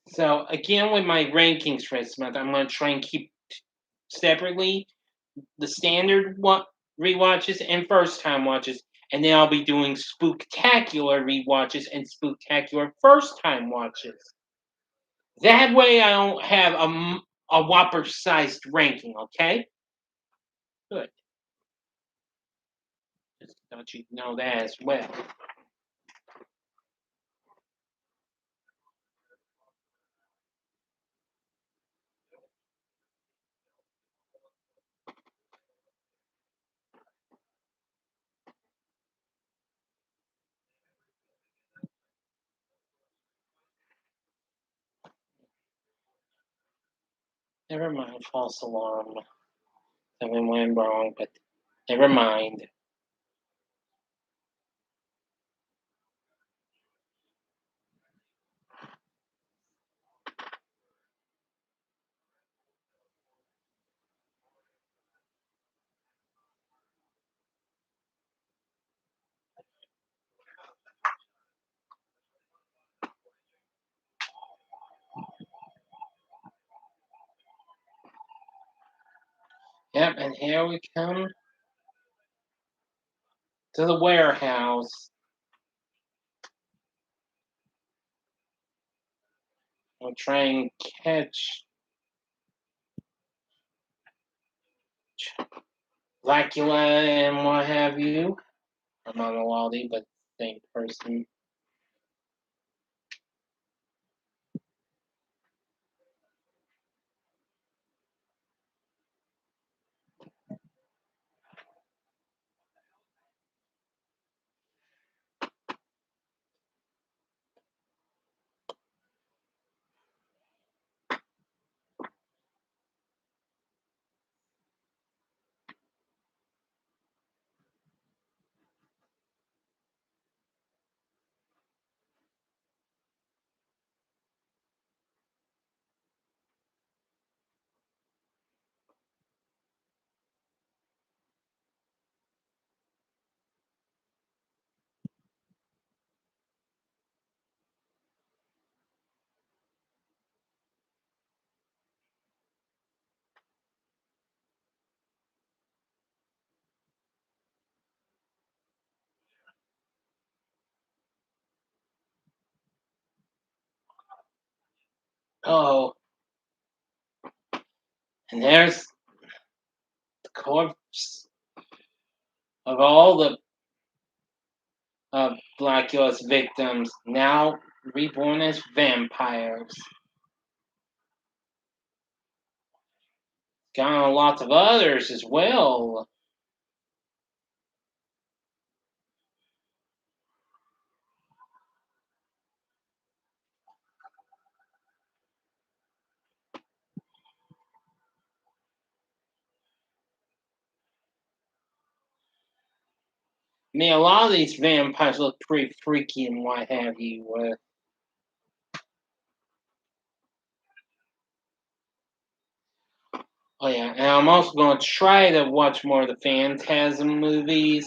So again, with my rankings for this month, I'm gonna try and keep separately the standard rewatches and first time watches, and then I'll be doing spooktacular rewatches and spooktacular first time watches. That way, I don't have a whopper sized ranking. Okay, good. Just thought you'd know that as well. Never mind, false alarm. Something went wrong, but never mind. Yep, and here we come to the warehouse. We'll try and catch Blacula and what have you. I'm on the Waldy, but same person. Oh, and there's the corpse of all the Blacula's victims, now reborn as vampires. Got lots of others as well. I mean, a lot of these vampires look pretty freaky and what have you. Oh yeah, and I'm also going to try to watch more of the Phantasm movies.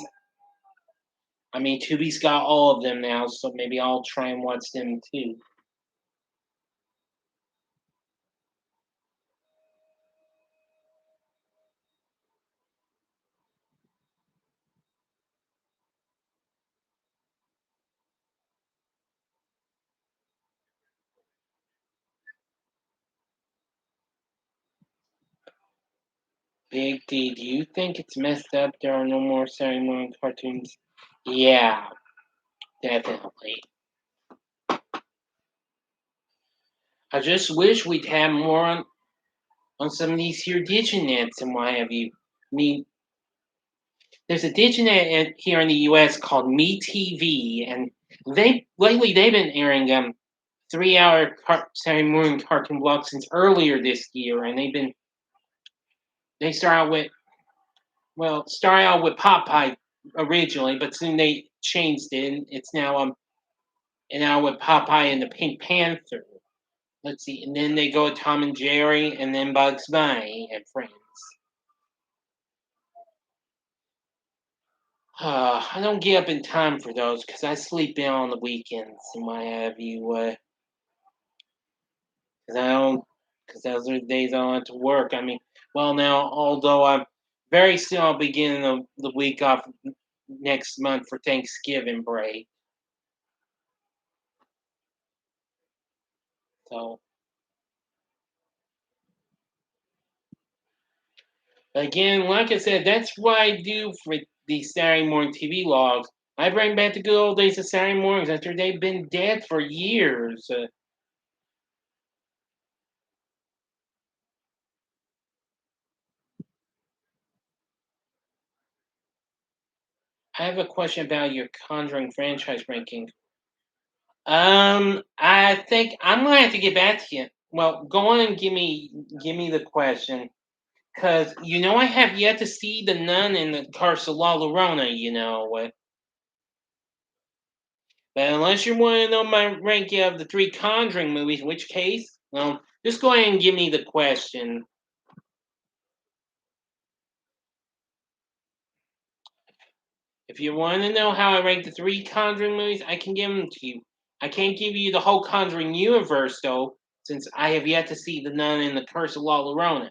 I mean, Tubi's got all of them now, so maybe I'll try and watch them too. Big D, do you think it's messed up there are no more Saturday morning cartoons? Yeah, definitely. I just wish we'd have more on some of these here digинets and what have you. I mean, there's a diginet here in the U.S. called MeTV, and they've been airing 3 hour Saturday morning cartoon blocks since earlier this year, and they start out with start out with Popeye originally, but soon they changed it. And it's now with Popeye and the Pink Panther. Let's see, and then they go with Tom and Jerry, and then Bugs Bunny and Friends. I don't get up in time for those because I sleep in on the weekends and what have you. Because I don't, because those are the days I don't have to work. I mean, well now, although I'm very soon I'll be getting the week off next month for Thanksgiving break. So again, like I said, that's what I do for these Saturday morning TV logs. I bring back the good old days of Saturday mornings after they've been dead for years. I have a question about your Conjuring franchise ranking. I think I'm gonna have to get back to you. Well, go on and give me the question, cause I have yet to see the Nun and the Curse of La Llorona. But unless you want to know my ranking of the three Conjuring movies, in which case, well, just go ahead and give me the question. If you want to know how I rank the three Conjuring movies, I can give them to you. I can't give you the whole Conjuring universe though, since I have yet to see the Nun and the Curse of La Llorona.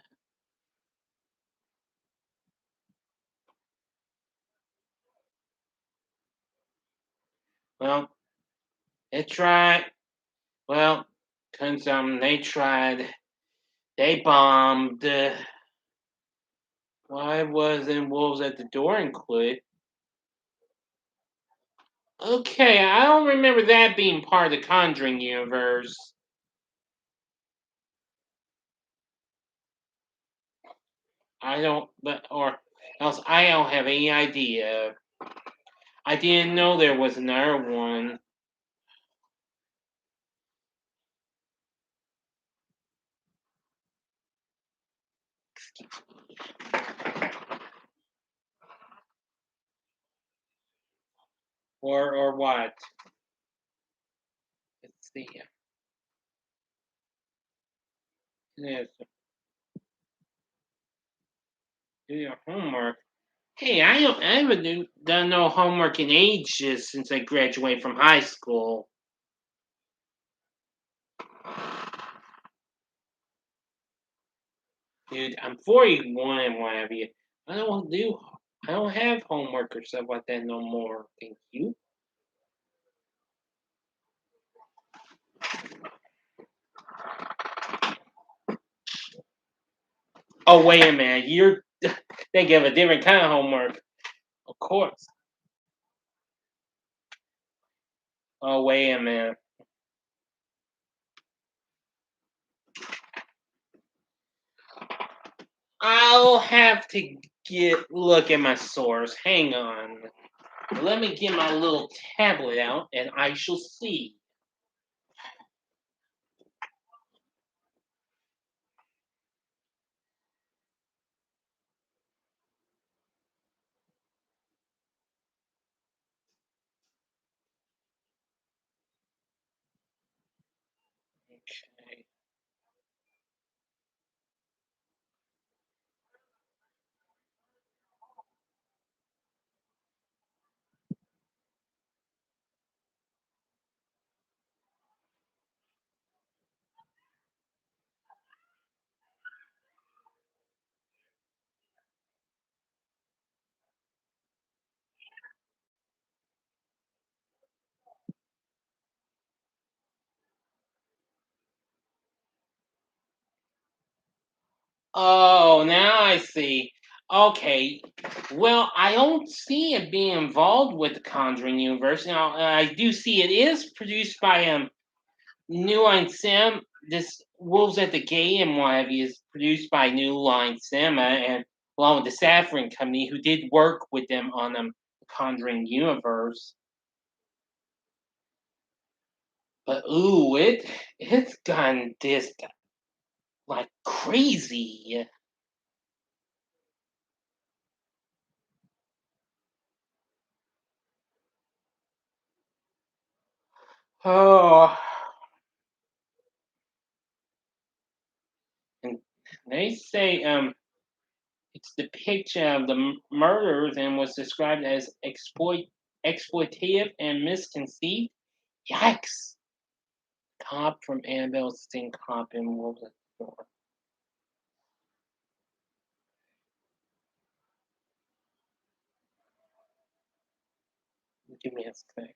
Well, they tried. Well, cause they tried. They bombed. Why wasn't Wolves at the Door included? Okay, I don't remember that being part of the Conjuring universe. I don't, but or else I don't have any idea. I didn't know there was another one. Or what? Let's see. Yes, do your homework. Hey, I haven't done no homework in ages since I graduated from high school. Dude, I'm 41 and what have you. I don't do I don't have homework or stuff like that no more. Thank you. Oh wait a minute, you're thinking of a different kind of homework. Of course. Oh wait a minute. I'll have to look at my source. Hang on. Let me get my little tablet out and I shall see. Okay. Oh, now I see. Okay. Well, I don't see it being involved with the Conjuring universe. Now, I do see it is produced by New Line Sam. This Wolves at the Gate and what have you is produced by New Line Cinema and along with the Safran Company, who did work with them on the Conjuring universe. But ooh, it's gone this like crazy. Oh, and they say its depiction of the murders and was described as exploitative and misconceived. Yikes! Cop from Annabelle Sting cop in Wolves at the Door. Give me a sec.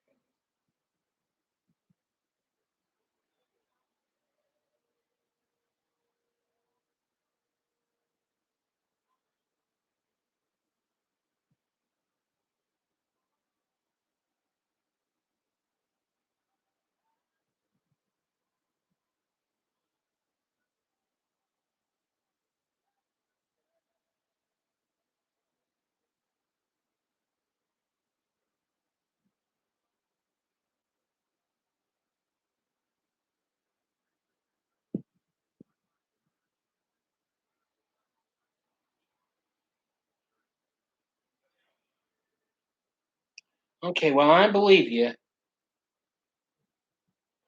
Okay, well I believe you.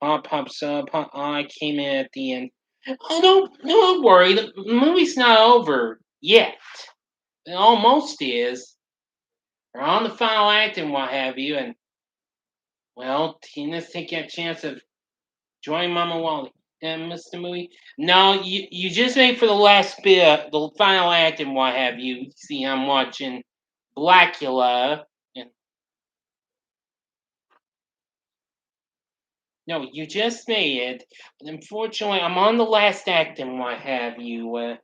Pops up. I came in at the end. Oh, don't worry. The movie's not over yet. It almost is. We're on the final act and what have you. And well, Tina's taking a chance of joining Mama Wally and Mr. Movie. No, you just wait for the last bit, the final act and what have you. See, I'm watching Blacula. And no, you just made it. But unfortunately, I'm on the last act and what have you.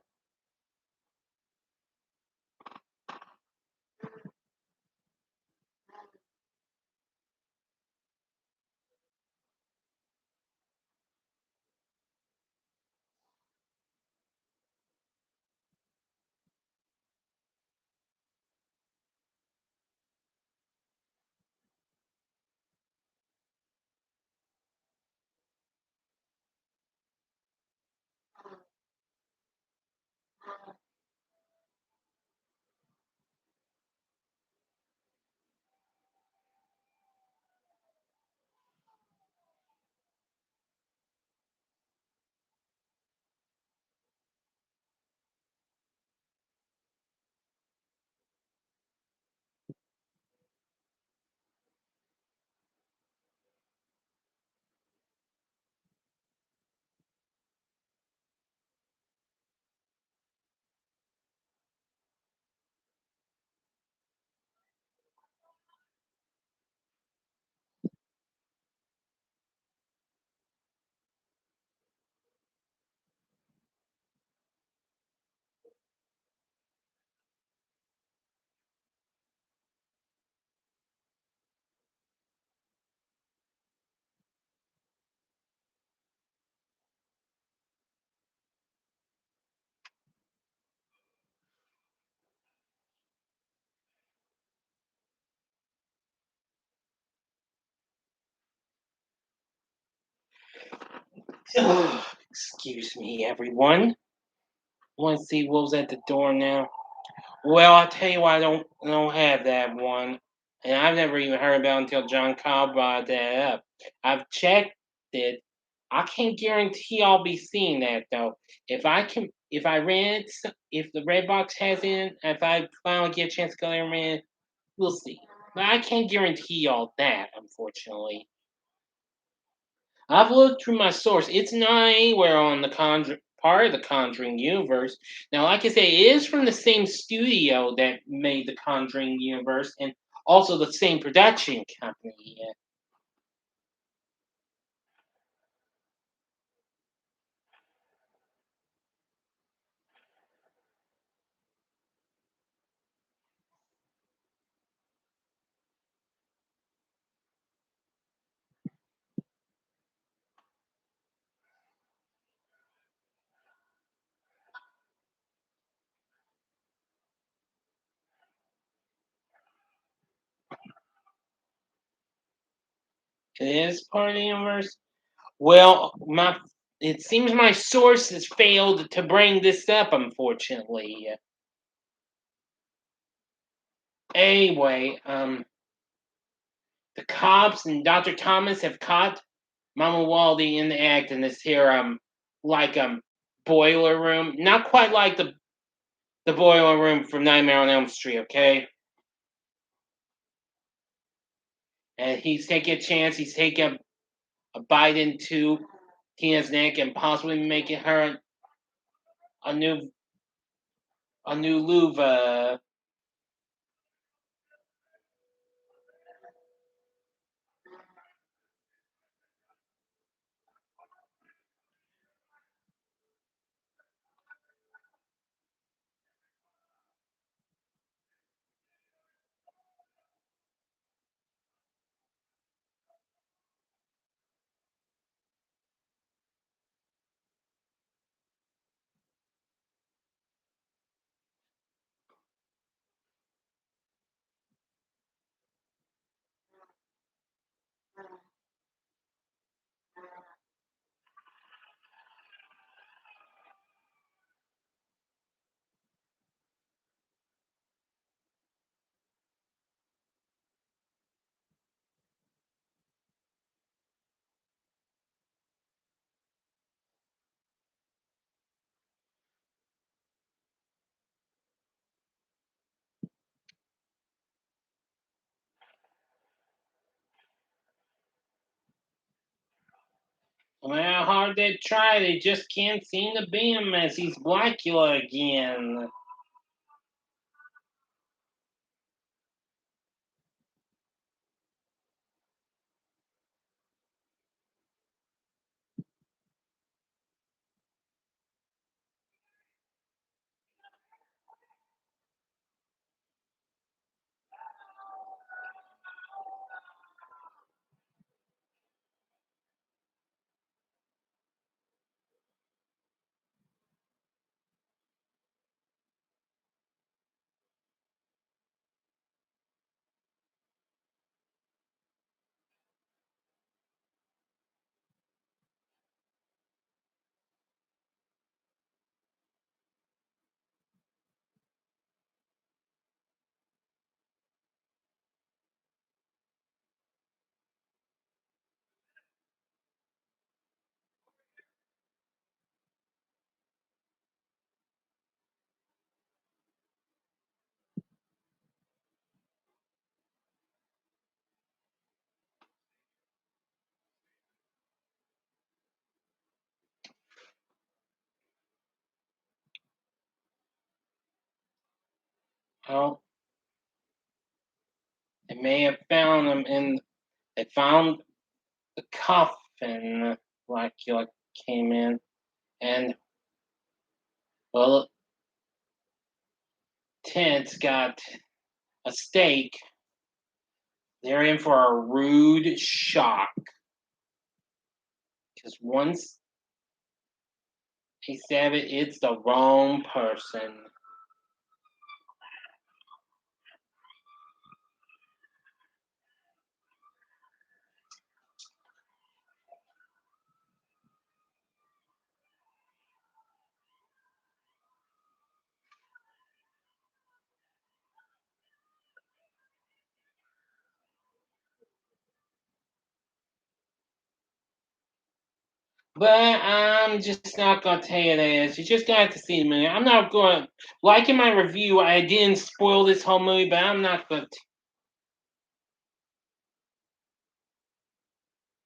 Excuse me, everyone. Want to see Wolves at the Door now? Well, I'll tell you why I don't have that one, and I've never even heard about it until John Cobb brought that up. I've checked it. I can't guarantee I'll be seeing that though. If I rent, if the Red Box has it, if I finally get a chance to go there and rent, it, we'll see. But I can't guarantee y'all that, unfortunately. I've looked through my source. It's not anywhere on the part of the Conjuring universe. Now, like I say, it is from the same studio that made the Conjuring universe, and also the same production company. Yeah. It is part of the universe. Well, my it seems my sources failed to bring this up, unfortunately. Anyway, the cops and Dr. Thomas have caught Mama Waldy in the act in this here like boiler room. Not quite like the boiler room from Nightmare on Elm Street, okay? And he's taking a chance. He's taking a bite into Tina's neck and possibly making her a new Luva. No matter how hard they try, they just can't seem to beat him as he's Blacula again. Well, they may have found him in. They found the coffin. Blacula came in, and well, Ted's got a stake. They're in for a rude shock because once they stab it, it's the wrong person. But I'm just not gonna tell you this. You just got to see the movie. I'm not going. Like in my review, I didn't spoil this whole movie, but I'm not going to.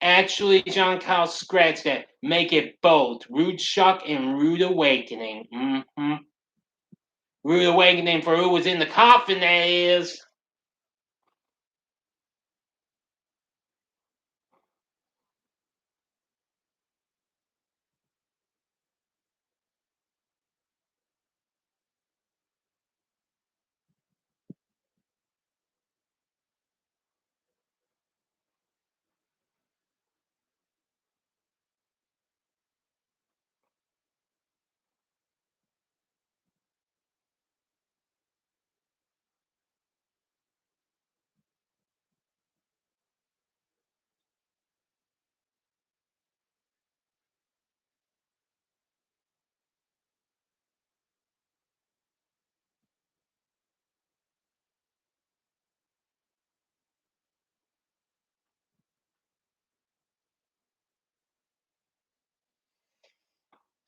Actually, John Kyle scratched that. Make it both rude shock and rude awakening. Rude awakening for who was in the coffin. That is.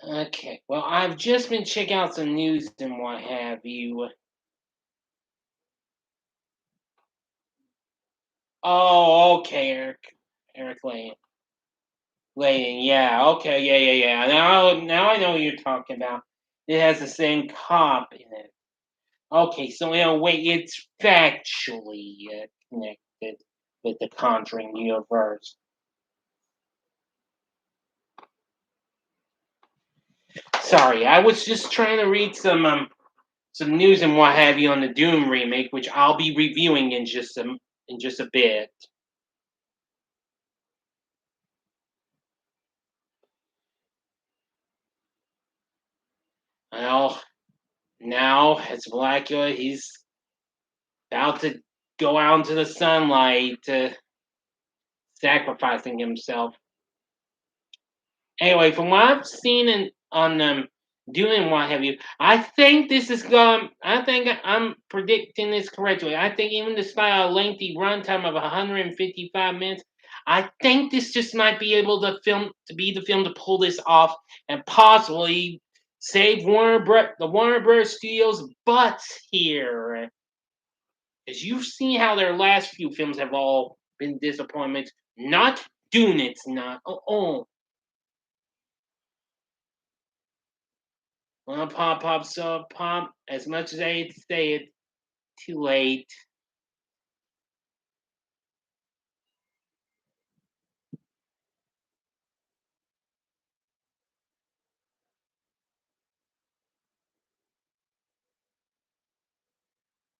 Okay. Well, I've just been checking out some news and what have you. Oh, okay, Eric Lane. Lane, yeah, okay, yeah. Now I know what you're talking about. It has the same cop in it. Okay, so in a way, it's factually connected with the Conjuring universe. Sorry, I was just trying to read some news and what have you on the Doom remake, which I'll be reviewing in just a bit. Well, now as Blacula, he's about to go out into the sunlight, sacrificing himself. Anyway, from what I've seen on doing what have you, I think this is going. I think I'm predicting this correctly. I think even despite a lengthy runtime of 155 minutes, I think this just might be able to be the film to pull this off and possibly save the Warner Bros. Studios' butts here. As you've seen how their last few films have all been disappointments. Not Dune, it's not. Oh. Well, pop, so pop. As much as I hate to say it, too late.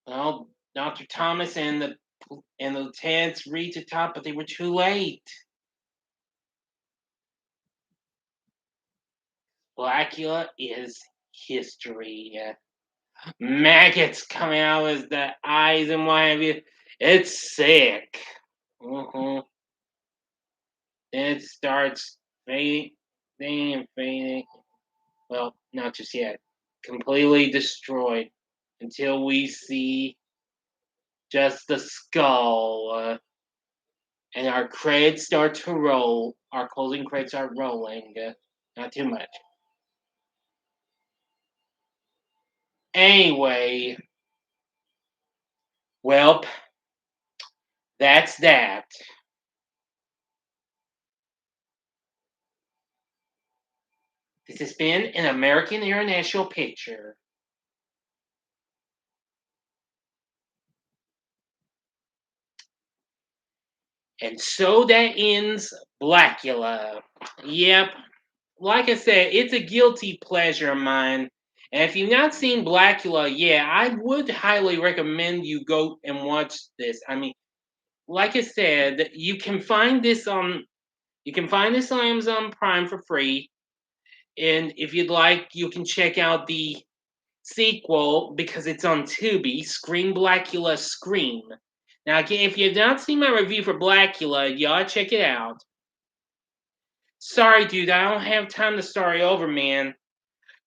Well, Dr. Thomas and the lieutenants reached the top, but they were too late. Blacula is history. Maggots coming out of the eyes and what have you. It's sick. Uh-huh. Then it starts fading and fading. Well, not just yet. Completely destroyed until we see just the skull. And our credits start to roll. Our closing credits are rolling. Not too much. Anyway, well, that's that. This has been an American International Picture. And so that ends Blacula. Yep. Like I said, it's a guilty pleasure of mine. And if you've not seen Blacula, yeah, I would highly recommend you go and watch this. I mean, like I said, you can find this on Amazon Prime for free. And if you'd like, you can check out the sequel because it's on Tubi, Scream Blacula Scream. Now, again, if you've not seen my review for Blacula, you ought to check it out. Sorry, dude, I don't have time to start over, man.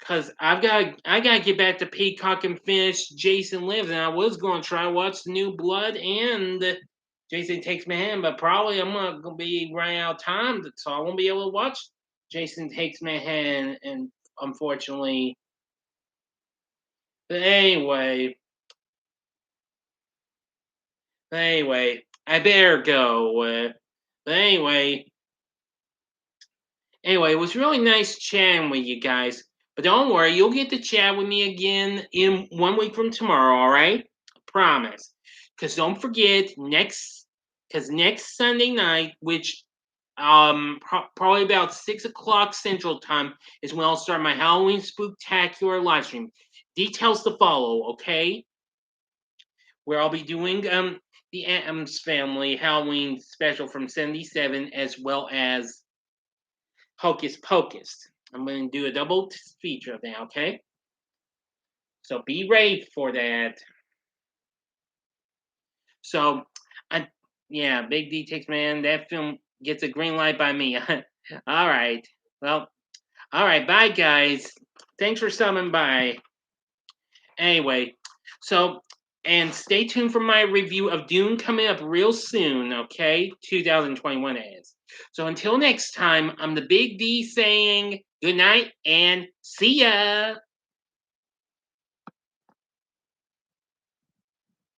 Cause I gotta get back to Peacock and finish Jason Lives, and I was gonna try to watch the New Blood and Jason Takes My Hand, but probably I'm not gonna be running out of time, so I won't be able to watch Jason Takes My Hand, and unfortunately. But anyway, I better go. But anyway, it was really nice chatting with you guys. But don't worry, you'll get to chat with me again in 1 week from tomorrow, all right? I promise. Because don't forget, next Sunday night, which probably about 6 o'clock Central Time, is when I'll start my Halloween Spooktacular live stream. Details to follow, okay? Where I'll be doing the Adams Family Halloween special from '77, as well as Hocus Pocus. I'm going to do a double feature of that, okay? So be ready for that. So, I, yeah, Big D Takes Man, that film gets a green light by me. All right. Well, all right. Bye, guys. Thanks for stopping by. Anyway, so And stay tuned for my review of Dune coming up real soon, okay? 2021 is. So until next time, I'm the Big D saying good night and see ya.